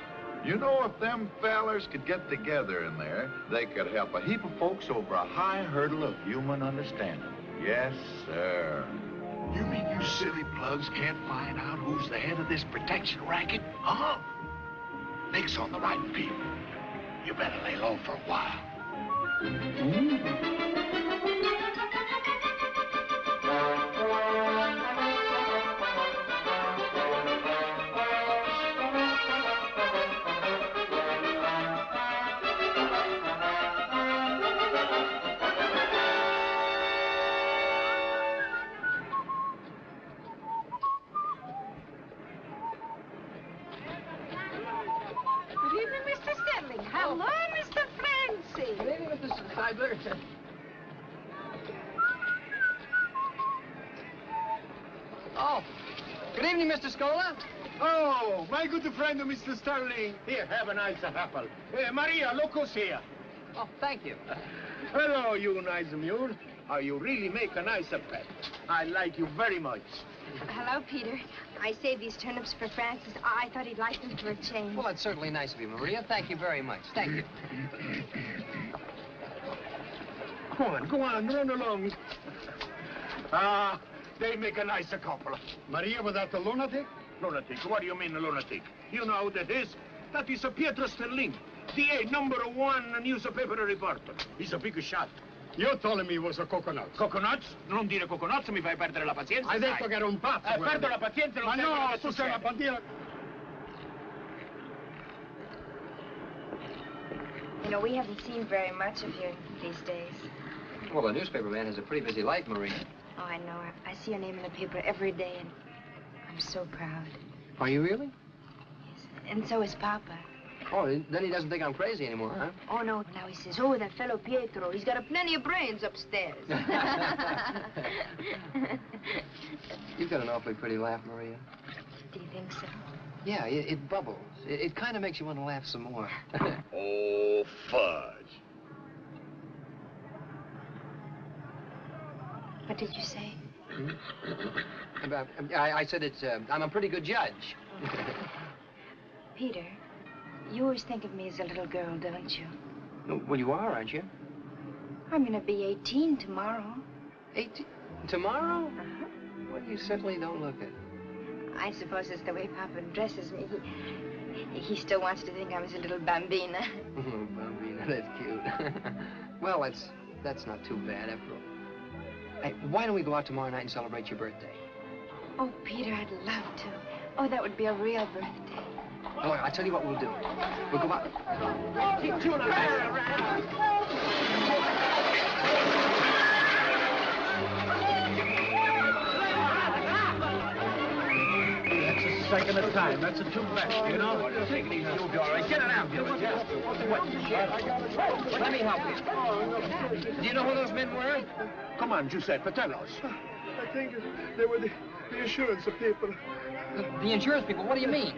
You know, if them fellers could get together in there, they could help a heap of folks over a high hurdle of human understanding. Yes, sir. You mean you silly plugs can't find out who's the head of this protection racket? Huh? Nick's on the right people. You better lay low for a while. Good evening, Mr. Stirling. Hello, Mr. Francie. Good evening, Mrs. Seidler. Oh, good evening, Mr. Scola. Oh, my good friend, Mr. Stirling. Here, have a nice apple. Maria, look who's here. Oh, thank you. Hello, you nice mule. Oh, you really make a nice pet. I like you very much. Hello, Peter. I saved these turnips for Francis. I thought he'd like them for a change. Well, that's certainly nice of you, Maria. Thank you very much. Thank you. Go on, run along. They make a nicer couple. Maria, was that a lunatic? Lunatic? What do you mean, a lunatic? You know who that is? That is a Peter Stirling, DA #1 newspaper reporter. He's a big shot. You told me it was a coconut. Coconuts? Non dire coconuts, mi fai perdere la pazienza. Hai detto che era un pazzo. Perdo la pazienza, non Ma sai no, quello che tu sei una succede. bandiera. You know, we haven't seen very much of you these days. Well, the newspaper man has a pretty busy life, Marie. Oh, I know. I see your name in the paper every day, and I'm so proud. Are you really? And so is Papa. Oh, then he doesn't think I'm crazy anymore, huh? Oh, no. Now he says, oh, that fellow Pietro, he's got a plenty of brains upstairs. You've got an awfully pretty laugh, Maria. Do you think so? Yeah, it bubbles. It kind of makes you want to laugh some more. Oh, fudge. What did you say? I said I'm a pretty good judge. Peter, you always think of me as a little girl, don't you? Well, you are, aren't you? I'm going to be 18 tomorrow. 18? Tomorrow? Well, you certainly don't look it. I suppose it's the way Papa dresses me. He still wants to think I was a little bambina. Bambina, that's cute. Well, that's not too bad, after all. Hey, why don't we go out tomorrow night and celebrate your birthday? Oh, Peter, I'd love to. Oh, that would be a real birthday. Oh, I'll tell you what we'll do. We'll go out. Keep chewing That's a second of time. That's a too much, you know? Take it easy, you'll be all right. Get it out, Gilbert. Let me help you. Do you know who those men were? Come on, Giuseppe, tell us. I think they were the insurance people. The insurance people? What do you mean?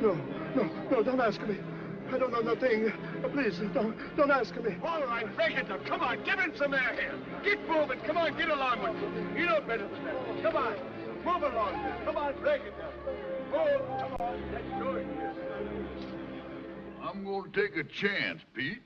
No, don't ask me. I don't know nothing. Please, don't ask me. All right, break it up. Come on, give him some air here. Get moving. Come on, get along with it. You know better than that. Come on, move along. Come on, break it up. Oh, come on, let's go here. I'm going to take a chance, Pete.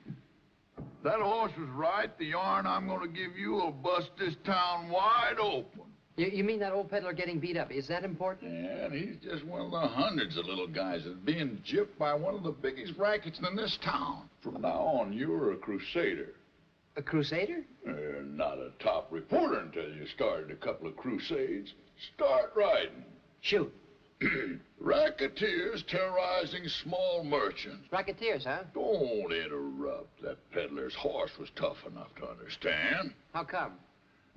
That horse was right. The yarn I'm going to give you will bust this town wide open. You mean that old peddler getting beat up? Is that important? Yeah, and he's just one of the hundreds of little guys that's being gypped by one of the biggest rackets in this town. From now on, you're a crusader. A crusader? Not a top reporter until you started a couple of crusades. Start riding. Shoot. Racketeers terrorizing small merchants. Racketeers, huh? Don't interrupt. That peddler's horse was tough enough to understand. How come?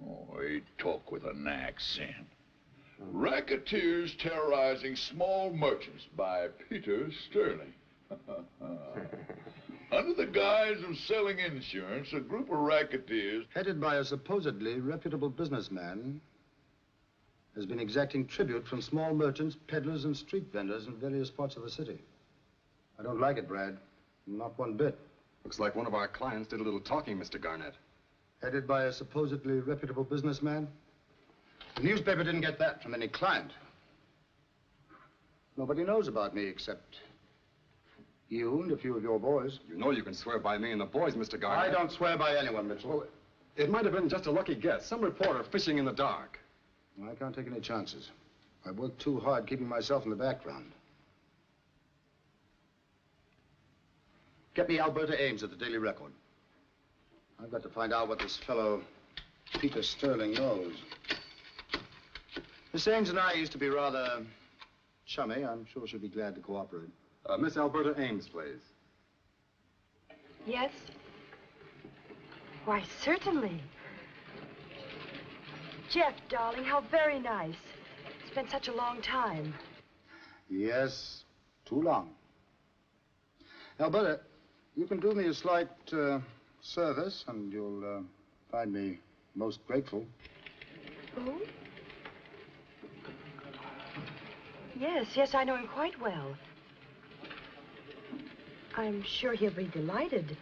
Oh, he talk with an accent. Racketeers terrorizing small merchants by Peter Stirling. Under the guise of selling insurance, a group of racketeers... headed by a supposedly reputable businessman, has been exacting tribute from small merchants, peddlers, and street vendors in various parts of the city. I don't like it, Brad. Not one bit. Looks like one of our clients did a little talking, Mr. Garnett. Headed by a supposedly reputable businessman? The newspaper didn't get that from any client. Nobody knows about me except you and a few of your boys. You know you can swear by me and the boys, Mr. Garnett. I don't swear by anyone, Mitchell. Well, it might have been just a lucky guess. Some reporter fishing in the dark. I can't take any chances. I worked too hard keeping myself in the background. Get me Alberta Ames at the Daily Record. I've got to find out what this fellow Peter Stirling knows. Miss Ames and I used to be rather chummy. I'm sure she'll be glad to cooperate. Miss Alberta Ames, please. Yes? Why, certainly. Jeff, darling, how very nice. It's been such a long time. Yes, too long. Alberta, you can do me a slight service, and you'll find me most grateful. Who? Yes, I know him quite well. I'm sure he'll be delighted.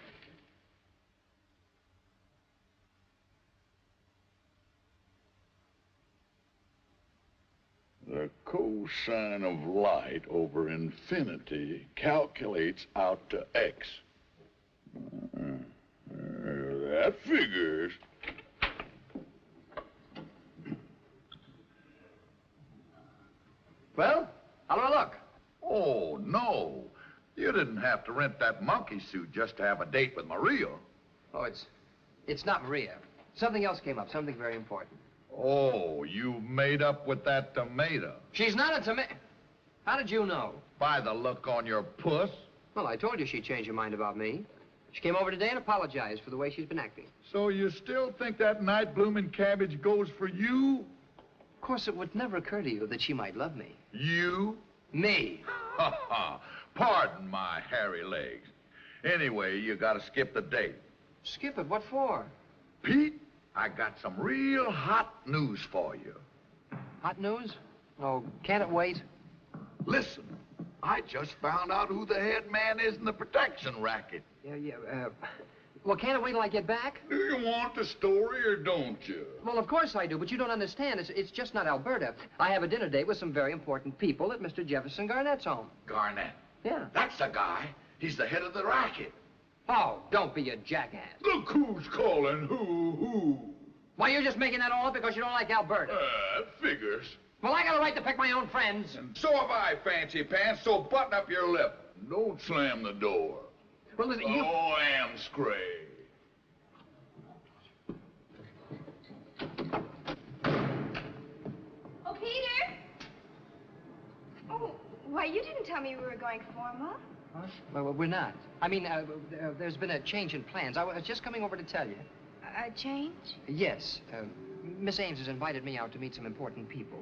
The cosine of light over infinity calculates out to x. That figures. Well, how do I look? Oh, no. You'd didn't have to rent that monkey suit just to have a date with Maria. Oh, it's not Maria. Something else came up, something very important. Oh, you made up with that tomato. She's not a tomato. How did you know? By the look on your puss. Well, I told you she'd change her mind about me. She came over today and apologized for the way she's been acting. So you still think that night-blooming cabbage goes for you? Of course, it would never occur to you that she might love me. You? Me. Ha ha. Pardon my hairy legs. Anyway, you gotta skip the date. Skip it? What for? Pete, I got some real hot news for you. Hot news? Oh, can't it wait? Listen, I just found out who the head man is in the protection racket. Well, can't it wait till I get back? Do you want the story or don't you? Well, of course I do, but you don't understand. It's just not Alberta. I have a dinner date with some very important people at Mr. Jefferson Garnett's home. Garnett? Yeah. That's the guy. He's the head of the racket. Oh, don't be a jackass. Look who's calling who. Why, you're just making that all up because you don't like Alberta. Figures. Well, I got a right to pick my own friends. And so have I, Fancy Pants, so button up your lip. Don't slam the door. Well, listen, you... Oh, am Scray. Oh, Peter! Oh, why, you didn't tell me we were going formal. Huh? Well, we're not. I mean, there's been a change in plans. I was just coming over to tell you. A change? Yes. Miss Ames has invited me out to meet some important people.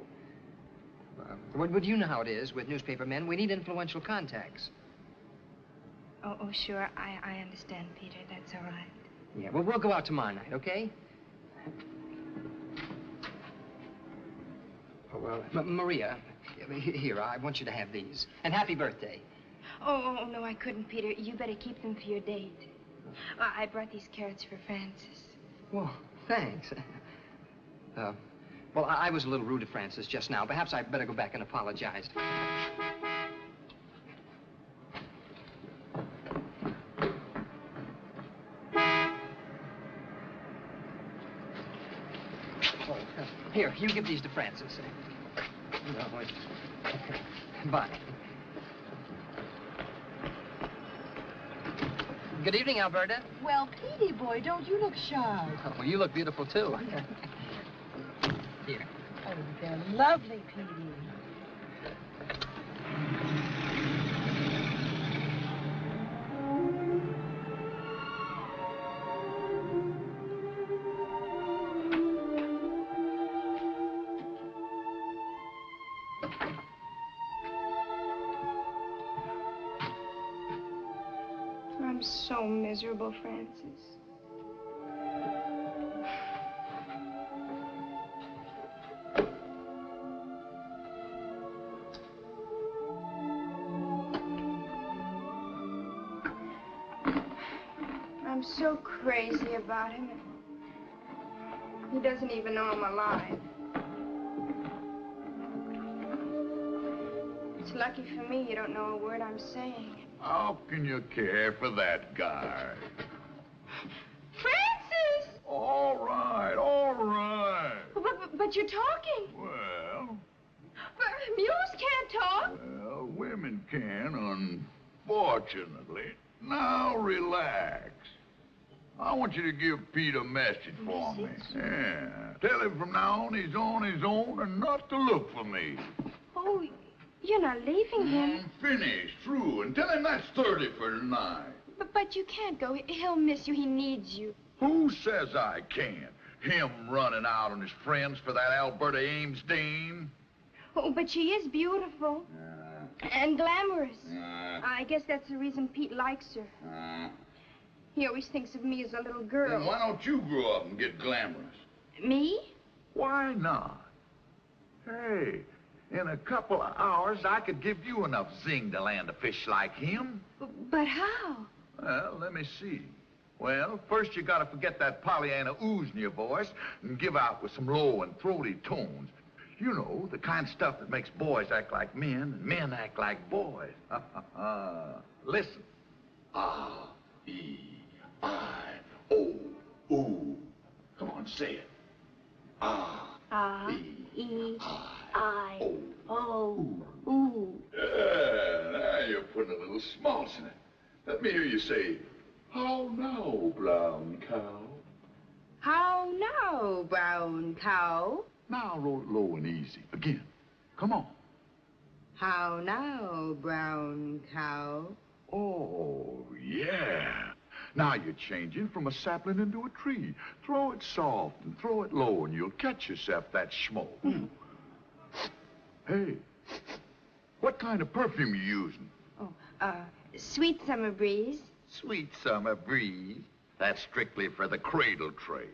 Well, you know how it is with newspaper men. We need influential contacts. Oh, sure. I understand, Peter. That's all right. Yeah, well, we'll go out tomorrow night, okay? Oh, well, Maria, here, I want you to have these. And happy birthday. Oh, no, I couldn't, Peter. You better keep them for your date. I brought these carrots for Francis. Well, thanks. Well, I was a little rude to Francis just now. Perhaps I'd better go back and apologize. Here, you give these to Francis. No, bye. Good evening, Alberta. Well, Petey boy, don't you look shy? Oh, you look beautiful, too. Here. Oh, they're lovely, Petey. I'm so miserable, Francis. I'm so crazy about him. He doesn't even know I'm alive. It's lucky for me you don't know a word I'm saying. How can you care for that guy? Francis! All right, all right. But you're talking. Well, But mules can't talk. well, women can, unfortunately. Now, relax. I want you to give Pete a message for me. Yeah. Tell him from now on he's on his own and not to look for me. Oh, you're not leaving him. Finished, through, and tell him that's 30 for tonight. But you can't go. He'll miss you. He needs you. Who says I can't? Him running out on his friends for that Alberta Ames dame? Oh, but she is beautiful. And glamorous. I guess that's the reason Pete likes her. He always thinks of me as a little girl. Then why don't you grow up and get glamorous? Me? Why not? Hey, in a couple of hours, I could give you enough zing to land a fish like him. But how? Well, let me see. Well, first you gotta forget that Pollyanna ooze in your voice and give out with some low and throaty tones. You know, the kind of stuff that makes boys act like men and men act like boys. Listen. R-E-I-O-U. Come on, say it. Ooh. Yeah, now you're putting a little smaltz in it. Let me hear you say, how now, brown cow? How now, brown cow? Now roll it low and easy. Again. Come on. How now, brown cow? Oh, yeah. Now you're changing from a sapling into a tree. Throw it soft and throw it low, and you'll catch yourself that schmo. Hey, what kind of perfume you using? Sweet summer breeze. Sweet summer breeze. That's strictly for the cradle trade.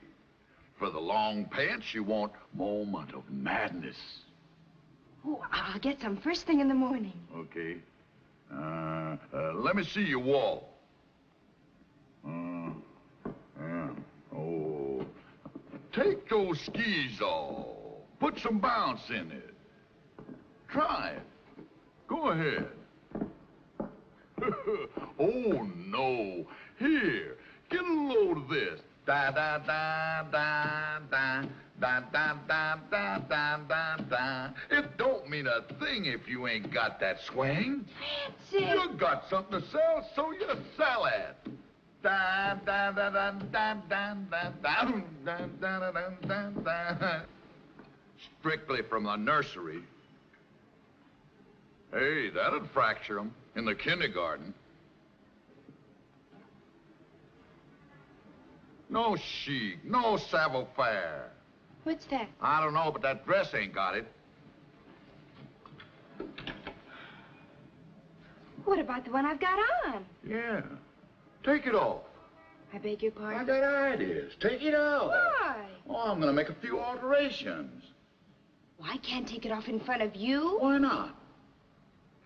For the long pants, you want moment of madness. Oh, I'll get some first thing in the morning. Okay. Let me see your wall. Oh. Take those skis off. Put some bounce in it. Try it. Go ahead. Oh, no. Here, get a load of this. Da da da da da da da da da da da da. It don't mean a thing if you ain't got that swing. Fancy. You got something to sell, so you sell it. Da da da da da da da da da da da da. Strictly from the nursery. Hey, that'd fracture them in the kindergarten. No chic, no savoir-faire. What's that? I don't know, but that dress ain't got it. What about the one I've got on? Yeah. Take it off. I beg your I pardon? got ideas. Take it off. Why? Oh, I'm gonna make a few alterations. Well, I can't take it off in front of you. Why not?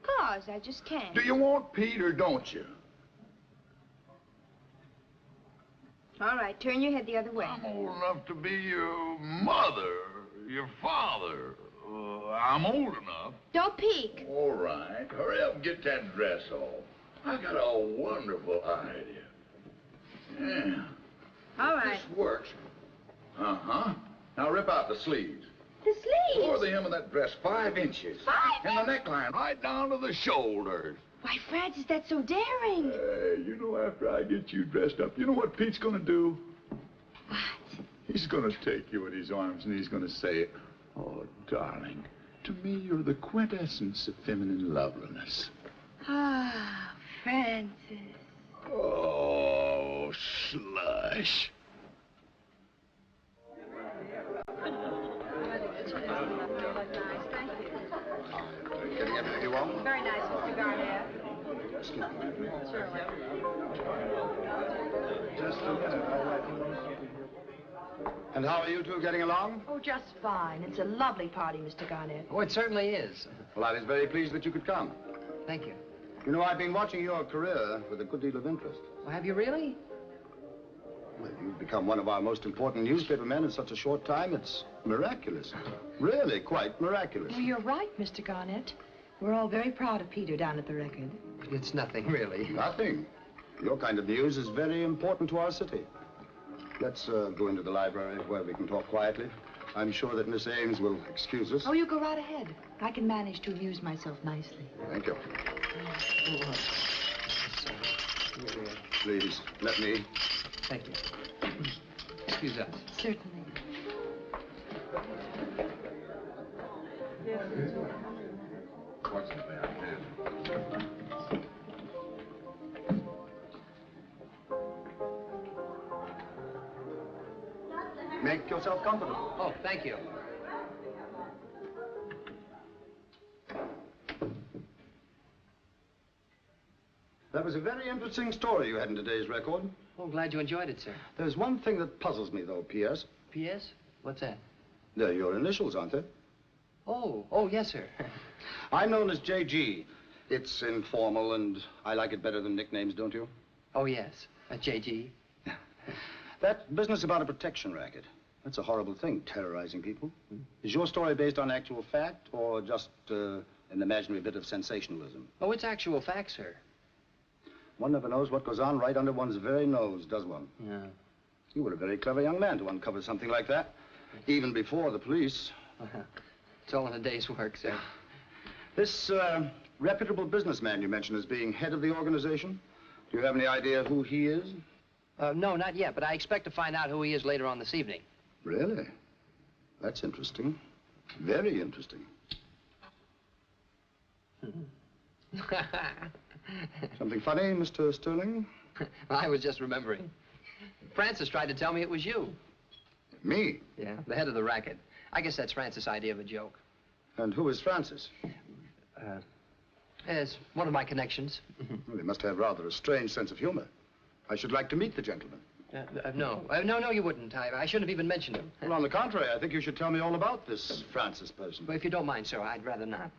'Cause I just can't. Do you want Pete or don't you? All right, turn your head the other way. I'm old enough to be your mother, your father. I'm old enough. Don't peek. All right. Hurry up and get that dress off. I got a wonderful idea. Yeah. All right. This works. Uh-huh. Now rip out the sleeves. The sleeves? Lower the hem of that dress 5 inches. 5 And the neckline right down to the shoulders. Why, Francis, that's so daring. Hey, you know, after I get you dressed up, you know what Pete's gonna do? What? He's gonna take you in his arms and he's gonna say, oh, darling, to me you're the quintessence of feminine loveliness. Ah, Francis. Oh, slush. Getting everything you want? Very nice, Mr. Garnett. Excuse me. Sure. Just a minute. And how are you two getting along? Oh, just fine. It's a lovely party, Mr. Garnett. Oh, it certainly is. Well, I was very pleased that you could come. Thank you. You know, I've been watching your career with a good deal of interest. Well, have you really? Well, you've become one of our most important newspaper men in such a short time. It's miraculous. Really, quite miraculous. Well, you're right, Mr. Garnett. We're all very proud of Peter down at the Record. It's nothing, really. Nothing. Your kind of news is very important to our city. Let's go into the library where we can talk quietly. I'm sure that Miss Ames will excuse us. Oh, you go right ahead. I can manage to amuse myself nicely. Thank you. Please, let me. Thank you. Excuse us. Certainly. Fortunately, I did. Make yourself comfortable. Oh, thank you. That was a very interesting story you had in today's Record. Oh, glad you enjoyed it, sir. There's one thing that puzzles me, though, P.S. P.S.? What's that? They're your initials, aren't they? Oh, yes, sir. I'm known as J.G. It's informal, and I like it better than nicknames, don't you? Oh, yes. J.G. That business about a protection racket, that's a horrible thing, terrorizing people. Is your story based on actual fact, or just an imaginary bit of sensationalism? Oh, it's actual fact, sir. One never knows what goes on right under one's very nose, does one? Yeah. You were a very clever young man to uncover something like that. even before the police. It's all in a day's work, sir. This reputable businessman you mentioned as being head of the organization, do you have any idea who he is? No, not yet, but I expect to find out who he is later on this evening. Really? That's interesting. Very interesting. Something funny, Mr. Stirling? I was just remembering. Francis tried to tell me it was you. Me? Yeah, the head of the racket. I guess that's Francis' idea of a joke. And who is Francis? It's one of my connections. Well, he must have rather a strange sense of humor. I should like to meet the gentleman. No, you wouldn't. I shouldn't have even mentioned him. Well, on the contrary, I think you should tell me all about this Francis person. Well, if you don't mind, sir, I'd rather not.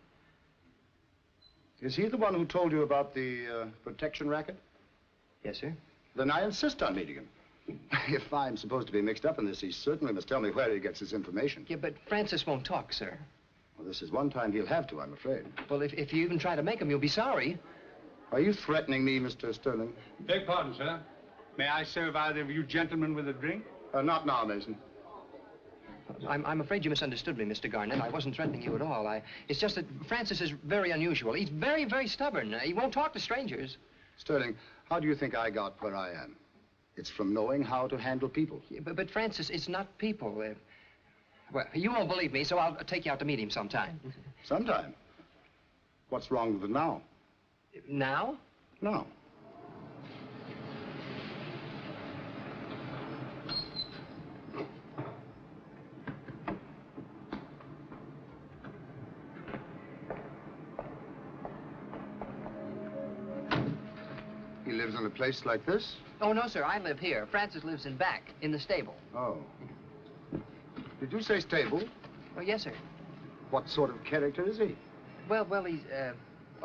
Is he the one who told you about the protection racket? Yes, sir. Then I insist on meeting him. If I'm supposed to be mixed up in this, he certainly must tell me where he gets his information. Yeah, but Francis won't talk, sir. Well, this is one time he'll have to, I'm afraid. Well, if you even try to make him, you'll be sorry. Are you threatening me, Mr. Stirling? Beg pardon, sir. May I serve either of you gentlemen with a drink? Not now, Mason. I'm afraid you misunderstood me, Mr. Garnett. I wasn't threatening you at all. It's just that Francis is very unusual. He's very, very stubborn. He won't talk to strangers. Sterling, how do you think I got where I am? It's from knowing how to handle people. Yeah, but Francis, it's not people. Well, you won't believe me, so I'll take you out to meet him sometime. Sometime? What's wrong with it now? Now? No. He lives in a place like this? Oh, no, sir. I live here. Francis lives in back, in the stable. Oh. Did you say stable? Oh, yes, sir. What sort of character is he? Well, he's,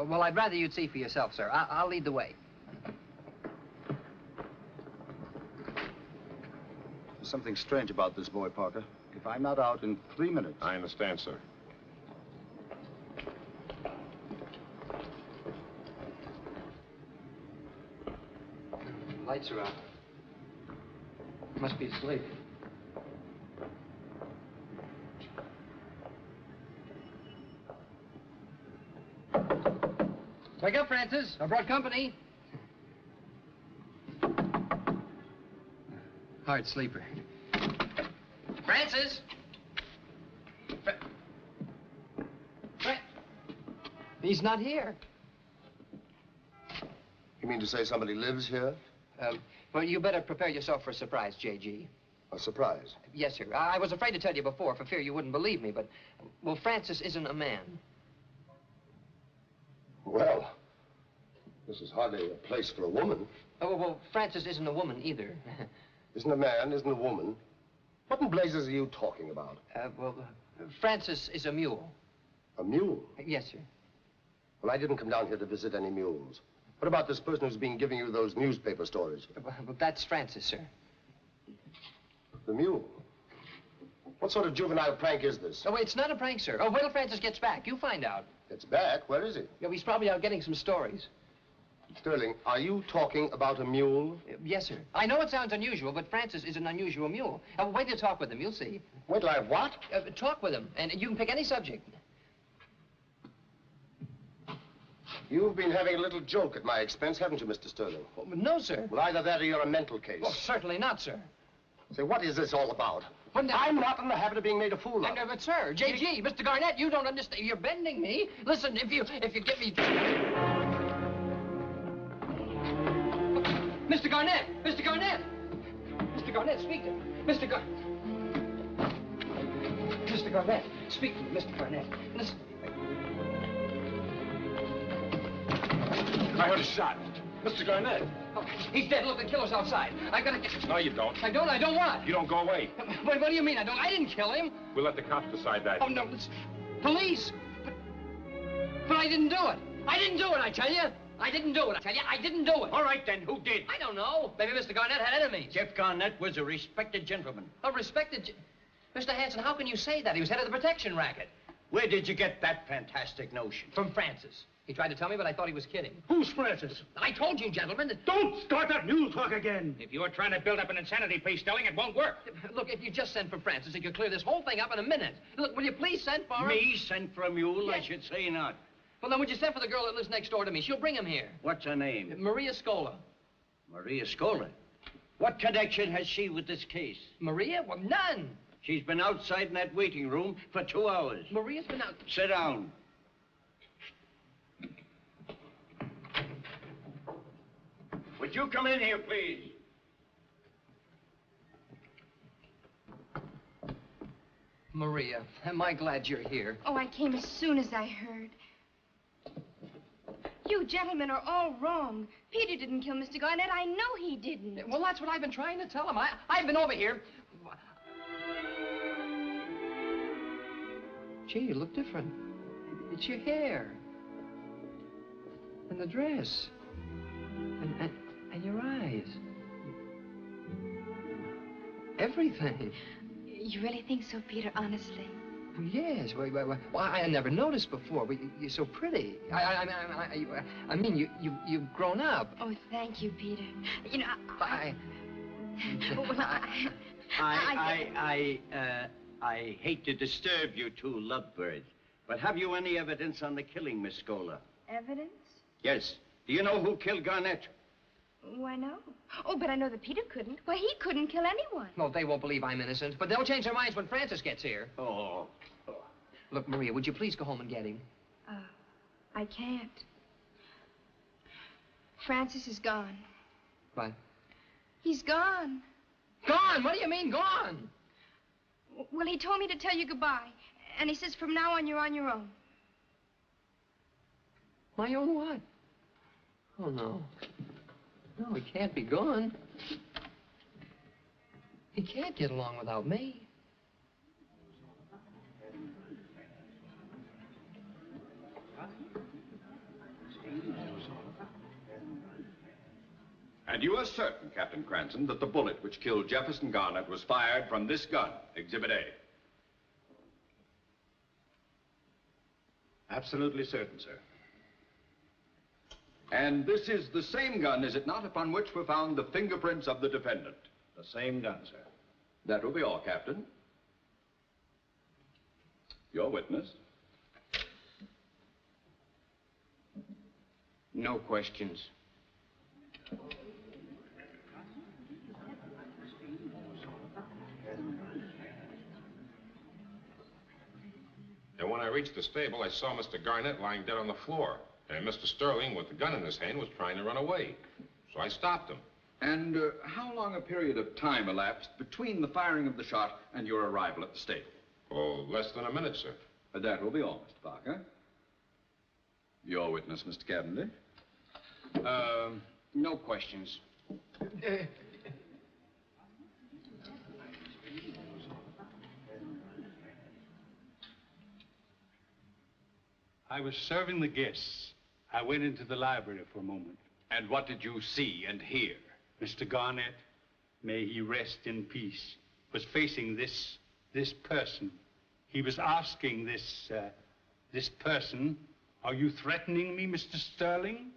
well, I'd rather you'd see for yourself, sir. I'll lead the way. There's something strange about this boy, Parker. If I'm not out in 3 minutes... I understand, sir. Lights are out. Must be asleep. Wake up, Francis. I brought company. Hard sleeper. Francis! He's not here. You mean to say somebody lives here? Well, you better prepare yourself for a surprise, J.G. A surprise? Yes, sir. I was afraid to tell you before for fear you wouldn't believe me, but, well, Francis isn't a man. Well, this is hardly a place for a woman. Oh, well, Francis isn't a woman either. Isn't a man, isn't a woman. What in blazes are you talking about? Francis is a mule. A mule? Yes, sir. Well, I didn't come down here to visit any mules. What about this person who's been giving you those newspaper stories? Well, that's Francis, sir. The mule? What sort of juvenile prank is this? Oh, it's not a prank, sir. Oh, wait till Francis gets back. You find out. Gets back? Where is he? Yeah, he's probably out getting some stories. Sterling, are you talking about a mule? Yes, sir. I know it sounds unusual, but Francis is an unusual mule. Wait till you talk with him. You'll see. Wait till I what? Talk with him, and you can pick any subject. You've been having a little joke at my expense, haven't you, Mr. Stirling? Well, no, sir. Well, either that or you're a mental case. Well, certainly not, sir. Say, what is this all about? I'm not in the habit of being made a fool of. But, sir, J.G., Mr. Garnett, you don't understand. You're bending me. Listen, if you get me... Mr. Garnett! Mr. Garnett! Mr. Garnett, speak to me. Mr. Garnett, speak to me, Mr. Garnett. Listen. I heard a shot. Mr. Garnett. Oh, he's dead. Look, the killer's outside. I gotta get... No, you don't. I don't what? You don't go away. What do you mean I don't? I didn't kill him. We'll let the cops decide that. Oh, no, police. But I didn't do it. I didn't do it, I tell you. I didn't do it, I tell you. I didn't do it. All right, then, who did? I don't know. Maybe Mr. Garnett had enemies. Jeff Garnett was a respected gentleman. A respected... Mr. Hanson, how can you say that? He was head of the protection racket. Where did you get that fantastic notion? From Francis. He tried to tell me, but I thought he was kidding. Who's Francis? I told you, gentlemen. Don't start that mule talk again. If you're trying to build up an insanity plea, Stirling, it won't work. Look, if you just sent for Francis, he could clear this whole thing up in a minute. Look, will you please send for him? Me send for a mule? Yes. I should say not. Well, then would you send for the girl that lives next door to me? She'll bring him here. What's her name? Maria Scola. Maria Scola? What connection has she with this case? Maria? Well, none. She's been outside in that waiting room for 2 hours. Maria's been out... Sit down. Would you come in here, please? Maria, am I glad you're here. Oh, I came as soon as I heard. You gentlemen are all wrong. Peter didn't kill Mr. Garnett. I know he didn't. Well, that's what I've been trying to tell him. I've been over here. Gee, you look different. It's your hair. And the dress. And your eyes. Everything. You really think so, Peter, honestly? Well, yes. Well, I never noticed before. But you're so pretty. I mean, you've grown up. Oh, thank you, Peter. You know, I hate to disturb you two lovebirds, but have you any evidence on the killing, Miss Scola? Evidence? Yes. Do you know who killed Garnett? Why, no. Oh, but I know that Peter couldn't. Why, he couldn't kill anyone. Well, they won't believe I'm innocent, but they'll change their minds when Francis gets here. Oh. Look, Maria, would you please go home and get him? I can't. Francis is gone. What? He's gone. Gone? What do you mean, gone? Well, he told me to tell you goodbye. And he says from now on, you're on your own. My own what? Oh, no. No, he can't be gone. He can't get along without me. And you are certain, Captain Cranston, that the bullet which killed Jefferson Garnett was fired from this gun, Exhibit A? Absolutely certain, sir. And this is the same gun, is it not, upon which were found the fingerprints of the defendant? The same gun, sir. That will be all, Captain. Your witness. No questions. And when I reached the stable, I saw Mr. Garnett lying dead on the floor. And Mr. Stirling, with the gun in his hand, was trying to run away. So I stopped him. And how long a period of time elapsed between the firing of the shot and your arrival at the stable? Oh, less than a minute, sir. That will be all, Mr. Parker. Your witness, Mr. Cavendish. No questions. I was serving the guests. I went into the library for a moment. And what did you see and hear? Mr. Garnett, may he rest in peace, was facing this person. He was asking this person, "Are you threatening me, Mr. Stirling?"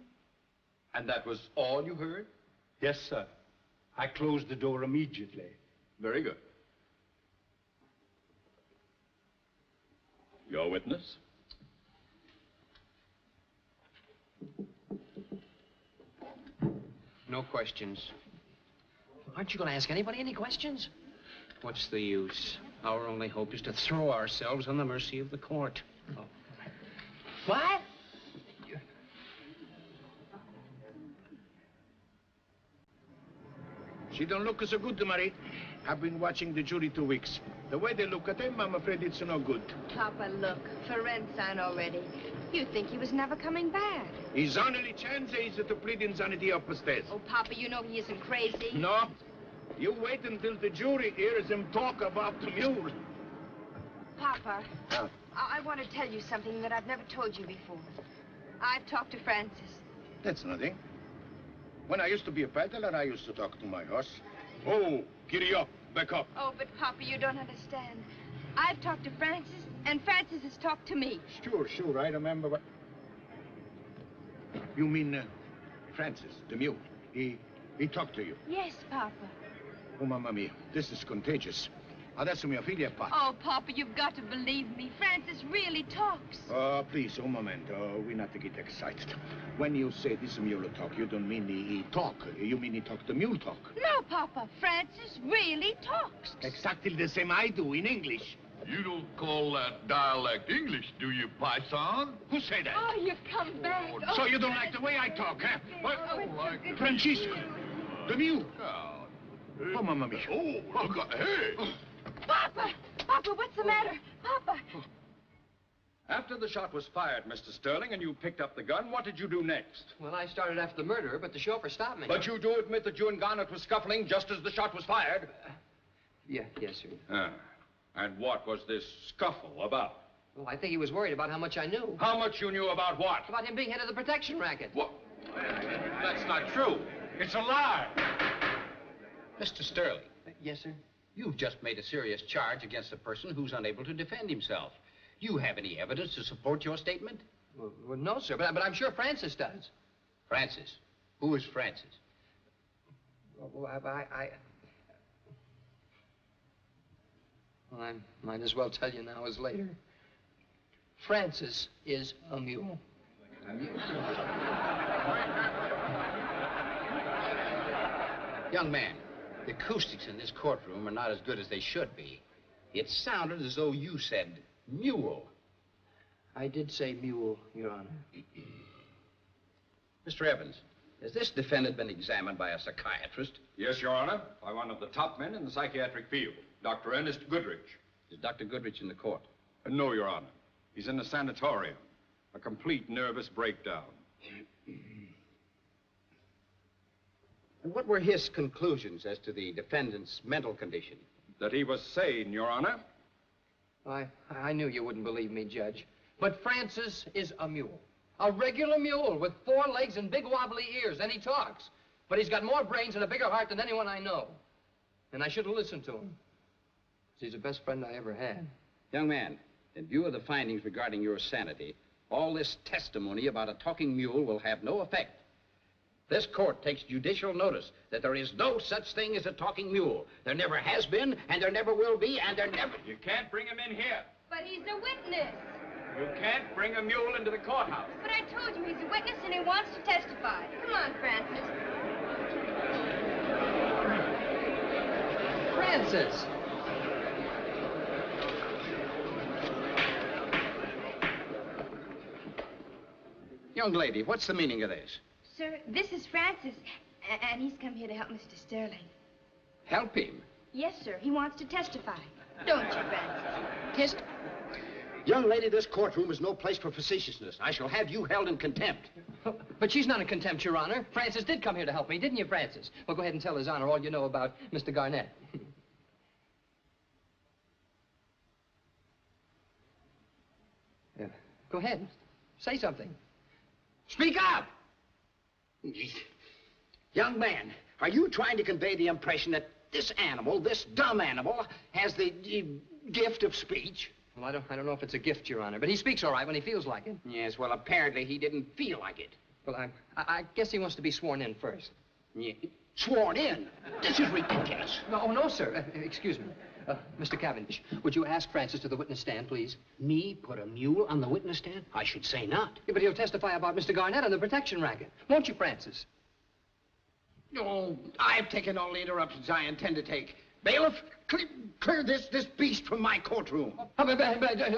And that was all you heard? Yes, sir. I closed the door immediately. Very good. Your witness? No questions. Aren't you going to ask anybody any questions? What's the use? Our only hope is to throw ourselves on the mercy of the court. Oh. What? She don't look so good, Marie. I've been watching the jury 2 weeks. The way they look at him, I'm afraid it's no good. Papa, look. Ferenczi already. You'd think he was never coming back. His only chance is to plead insanity upstairs. Oh, Papa, you know he isn't crazy. No. You wait until the jury hears him talk about the mule. Papa, I want to tell you something that I've never told you before. I've talked to Francis. That's nothing. When I used to be a peddler, I used to talk to my horse. Oh, giddy up, back up. Oh, but Papa, you don't understand. I've talked to Francis, and Francis has talked to me. Sure, I remember what... You mean Francis, the mule? He talked to you? Yes, Papa. Oh, mamma mia, this is contagious. Adesso mia figlia è pazza. Oh, Papa, you've got to believe me. Francis really talks. Oh, please, un momento. We not to get excited. When you say this mule talk, you don't mean he talk. You mean he talk the mule talk. No, Papa. Francis really talks. Exactly the same I do in English. You don't call that dialect English, do you, Paisan? Who say that? Oh, you've come back. So you don't like the way I talk, huh? What? Oh, Francisco, the mule. Oh, mamma mia. Oh, look at, hey. Papa! Papa, what's the matter? Papa! After the shot was fired, Mr. Stirling, and you picked up the gun, what did you do next? Well, I started after the murderer, but the chauffeur stopped me. But you do admit that you and Garnett were scuffling just as the shot was fired? Yes, sir. And what was this scuffle about? Well, I think he was worried about how much I knew. How much you knew about what? About him being head of the protection racket. What? That's not true. It's a lie. Mr. Stirling. Yes, sir? You've just made a serious charge against a person who's unable to defend himself. Do you have any evidence to support your statement? Well, no, sir, but I'm sure Francis does. Francis? Who is Francis? Well, I might as well tell you now as later. Francis is a mule. Young man, the acoustics in this courtroom are not as good as they should be. It sounded as though you said mule. I did say mule, Your Honor. Mr. Evans, has this defendant been examined by a psychiatrist? Yes, Your Honor, by one of the top men in the psychiatric field, Dr. Ernest Goodrich. Is Dr. Goodrich in the court? No, Your Honor. He's in the sanatorium. A complete nervous breakdown. And what were his conclusions as to the defendant's mental condition? That he was sane, Your Honor. I knew you wouldn't believe me, Judge. But Francis is a mule. A regular mule with 4 legs and big wobbly ears, and he talks. But he's got more brains and a bigger heart than anyone I know. And I should have listened to him. 'Cause he's the best friend I ever had. Young man, in view of the findings regarding your sanity, all this testimony about a talking mule will have no effect. This court takes judicial notice that there is no such thing as a talking mule. There never has been, and there never will be, and there never... You can't bring him in here. But he's a witness. You can't bring a mule into the courthouse. But I told you he's a witness and he wants to testify. Come on, Francis. Francis! Young lady, what's the meaning of this? Sir, this is Francis, and he's come here to help Mr. Stirling. Help him? Yes, sir. He wants to testify. Don't you, Francis? Young lady, this courtroom is no place for facetiousness. I shall have you held in contempt. But she's not in contempt, Your Honor. Francis did come here to help me, didn't you, Francis? Well, go ahead and tell His Honor all you know about Mr. Garnett. Go ahead. Say something. Speak up! Young man, are you trying to convey the impression that this animal, this dumb animal, has the gift of speech? Well, I don't know if it's a gift, Your Honor, but he speaks all right when he feels like it. Yes, well, apparently he didn't feel like it. Well, I guess he wants to be sworn in first. Yeah. Sworn in? This is ridiculous. No, sir. Excuse me. Mr. Cavendish, would you ask Francis to the witness stand, please? Me put a mule on the witness stand? I should say not. Yeah, but he'll testify about Mr. Garnett and the protection racket. Won't you, Francis? No, I've taken all the interruptions I intend to take. Bailiff, clear this beast from my courtroom.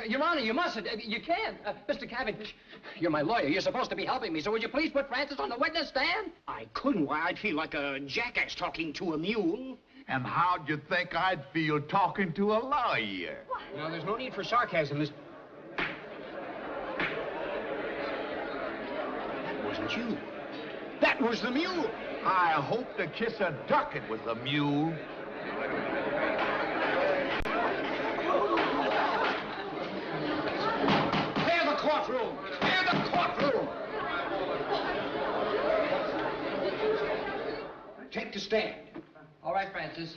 Your Honor, you mustn't. You can't. Mr. Cavendish, you're my lawyer. You're supposed to be helping me, so would you please put Francis on the witness stand? I couldn't. Why, I'd feel like a jackass talking to a mule. And how'd you think I'd feel talking to a lawyer? Now, there's no need for sarcasm. That wasn't you. That was the mule. I hope to kiss a duck it was a mule. Clear the courtroom! Clear the courtroom! Take the stand. All right, Francis.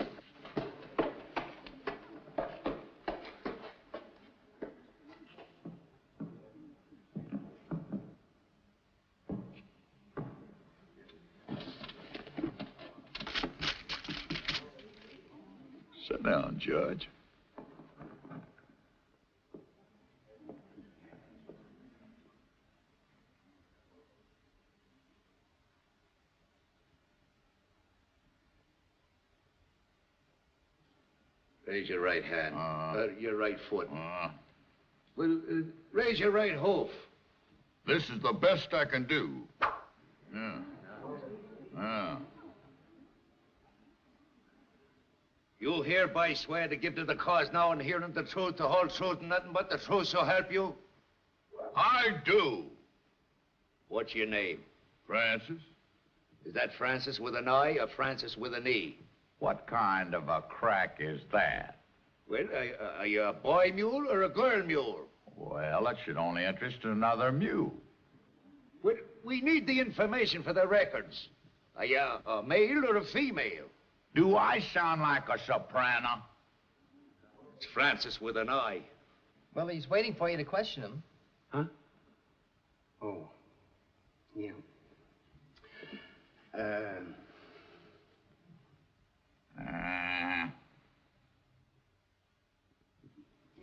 down, Judge. Raise your right hand. Your right foot. Raise your right hoof. This is the best I can do. Yeah. You hereby swear to give to the cause now and hearing the truth, the whole truth, and nothing but the truth, so help you? I do. What's your name? Francis. Is that Francis with an I or Francis with an E? What kind of a crack is that? Well, are you a boy mule or a girl mule? Well, it should only interest another mule. Well, we need the information for the records. Are you a male or a female? Do I sound like a soprano? It's Francis with an I. Well, he's waiting for you to question him. Huh? Oh. Yeah.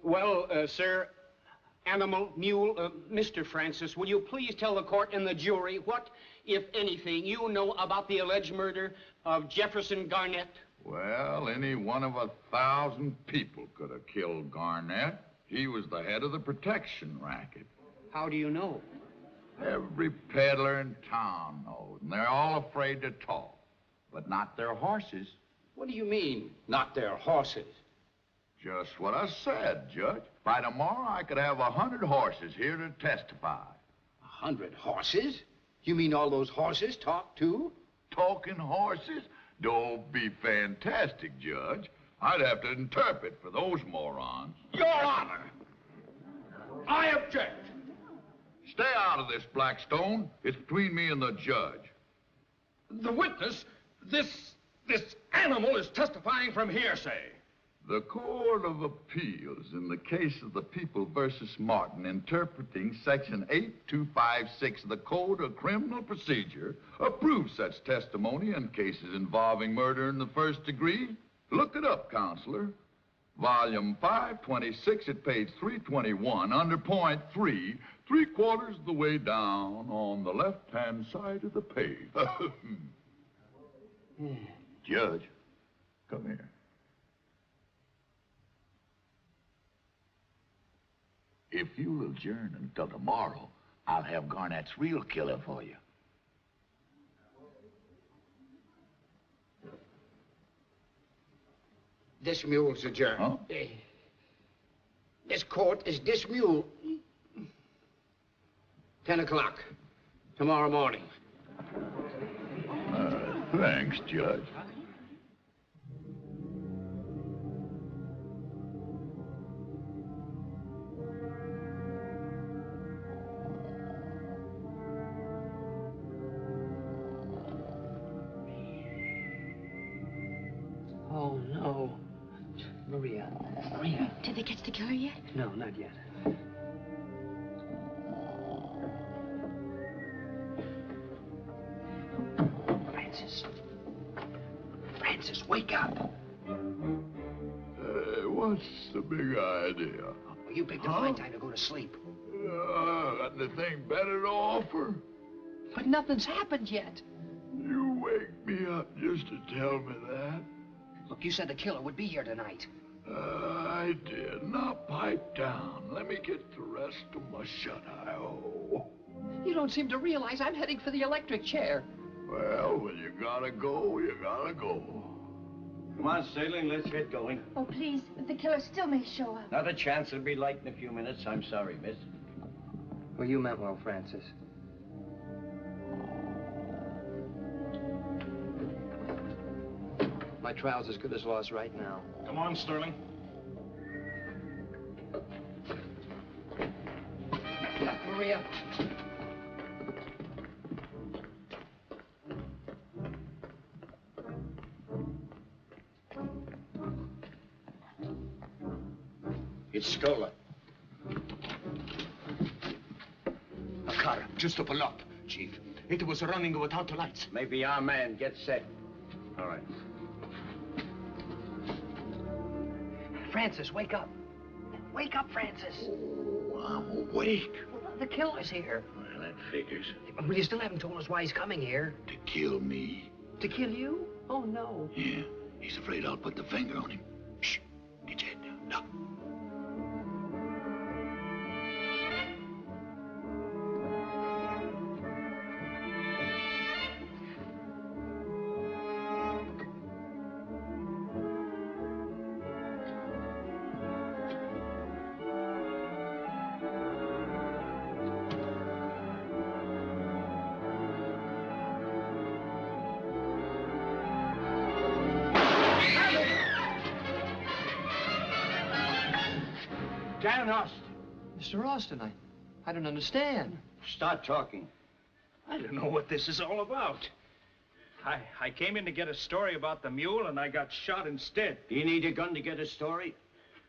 Well, sir, animal, mule, Mr. Francis, will you please tell the court and the jury what, if anything, you know about the alleged murder of Jefferson Garnett? Well, any one of 1,000 people could have killed Garnett. He was the head of the protection racket. How do you know? Every peddler in town knows, and they're all afraid to talk, but not their horses. What do you mean, not their horses? Just what I said, Judge. By tomorrow, I could have 100 horses here to testify. 100 horses? You mean all those horses talk too? Talking horses? Don't be fantastic, Judge. I'd have to interpret for those morons. Your Honor! I object! Stay out of this, Blackstone. It's between me and the judge. The witness, this animal is testifying from hearsay. The Court of Appeals, in the case of the People versus Martin, interpreting Section 8256 of the Code of Criminal Procedure, approves such testimony in cases involving murder in the first degree. Look it up, Counselor. Volume 526 at page 321, under point 3, 3/4 of the way down on the left-hand side of the page. Judge, come here. If you'll adjourn until tomorrow, I'll have Garnett's real killer for you. This mule's adjourned. Huh? This court is this mule. 10 o'clock tomorrow morning. Thanks, Judge. Oh, no. Maria. Did they catch the killer yet? No, not yet. Francis, wake up. What's the big idea? You picked a fine time to go to sleep. Got anything better to offer? But nothing's happened yet. You wake me up just to tell me that? Look, you said the killer would be here tonight. I did. Now pipe down. Let me get the rest of my shut-eye. You don't seem to realize I'm heading for the electric chair. Well, when you gotta go, you gotta go. Come on, Stirling, let's get going. Oh, please, the killer still may show up. Not a chance. It'll be light in a few minutes. I'm sorry, miss. Well, you meant well, Francis. My trial's as good as lost right now. Come on, Stirling. Maria. It's stolen. A car just up a lot, Chief. It was running without the lights. Maybe our man. Get set. All right. Francis, wake up. Wake up, Francis. Oh, I'm awake. The killer's here. Well, that figures. Well, you still haven't told us why he's coming here. To kill me. To kill you? Oh, no. Yeah, he's afraid I'll put the finger on him. Shh, get your head down. Duck. Dan Austin. Mr. Austin, I don't understand. Start talking. I don't know what this is all about. I came in to get a story about the mule, and I got shot instead. Do you need a gun to get a story?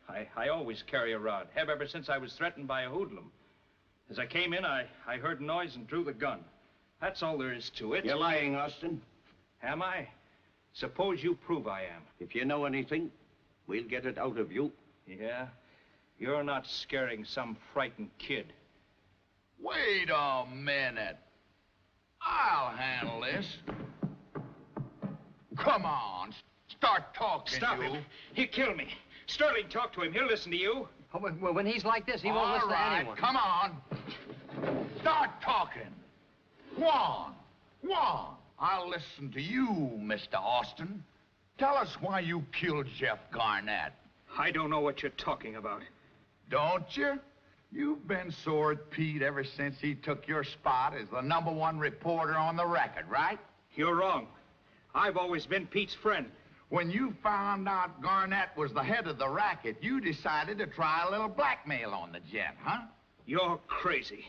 I always carry a rod. Have ever since I was threatened by a hoodlum. As I came in, I heard a noise and drew the gun. That's all there is to it. You're lying, Austin. Am I? Suppose you prove I am. If you know anything, we'll get it out of you. Yeah? You're not scaring some frightened kid. Wait a minute. I'll handle this. Come on, start talking, Stop him. He'll kill me. Stirling, talk to him. He'll listen to you. Oh, well, when he's like this, he won't listen to anyone. Come on. Start talking. Go on. Go on. I'll listen to you, Mr. Austin. Tell us why you killed Jeff Garnett. I don't know what you're talking about. Don't you? You've been sore at Pete ever since he took your spot as the #1 reporter on the record, right? You're wrong. I've always been Pete's friend. When you found out Garnett was the head of the racket, you decided to try a little blackmail on the gent, huh? You're crazy.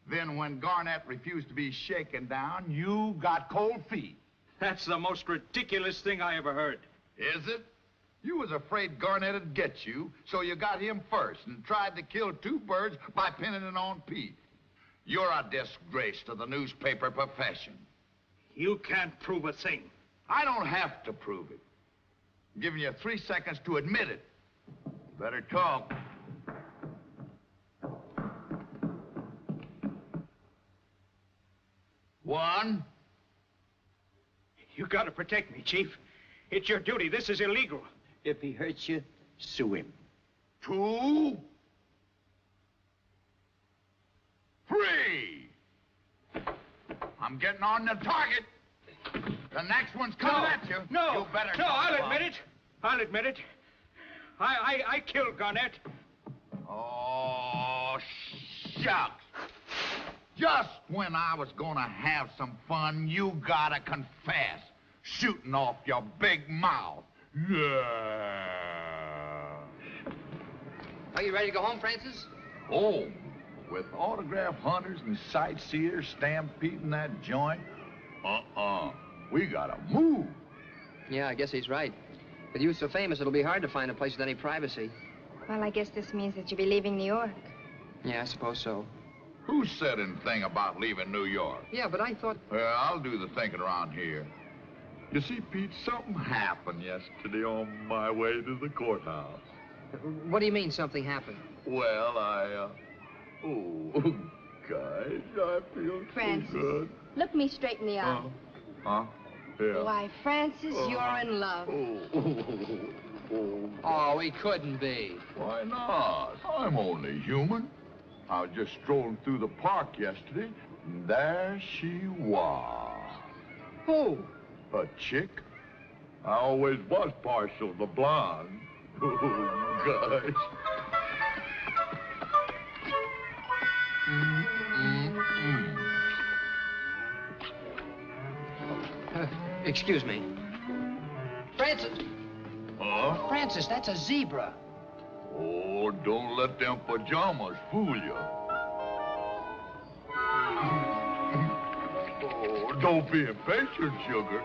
Then when Garnett refused to be shaken down, you got cold feet. That's the most ridiculous thing I ever heard. Is it? You was afraid Garnett would get you, so you got him first and tried to kill 2 birds by pinning it on Pete. You're a disgrace to the newspaper profession. You can't prove a thing. I don't have to prove it. I'm giving you 3 seconds to admit it. Better talk. One. You gotta protect me, Chief. It's your duty. This is illegal. If he hurts you, sue him. 2. 3. I'm getting on the target. The next one's coming at you. No, You better no, talk I'll about admit it. I'll admit it. I killed Garnett. Oh, shucks. Just when I was gonna have some fun, you gotta confess. Shooting off your big mouth. Yeah. Are you ready to go home, Francis? Home? With autograph hunters and sightseers stampeding that joint? We gotta move. Yeah, I guess he's right. With you so famous, it'll be hard to find a place with any privacy. Well, I guess this means that you'll be leaving New York. Yeah, I suppose so. Who said anything about leaving New York? Yeah, but I thought... Well, I'll do the thinking around here. You see, Pete, something happened yesterday on my way to the courthouse. What do you mean something happened? Well, oh, guys, I feel Francis, so good. look me straight in the eye. Huh? Yeah. Why, Francis, you're in love. Oh, he couldn't be. Why not? I'm only human. I was just strolling through the park yesterday, and there she was. Who? A chick. I always was partial to blonde. Oh, gosh. Excuse me. Francis. Huh? Francis, that's a zebra. Oh, don't let them pajamas fool you. Oh, don't be impatient, sugar.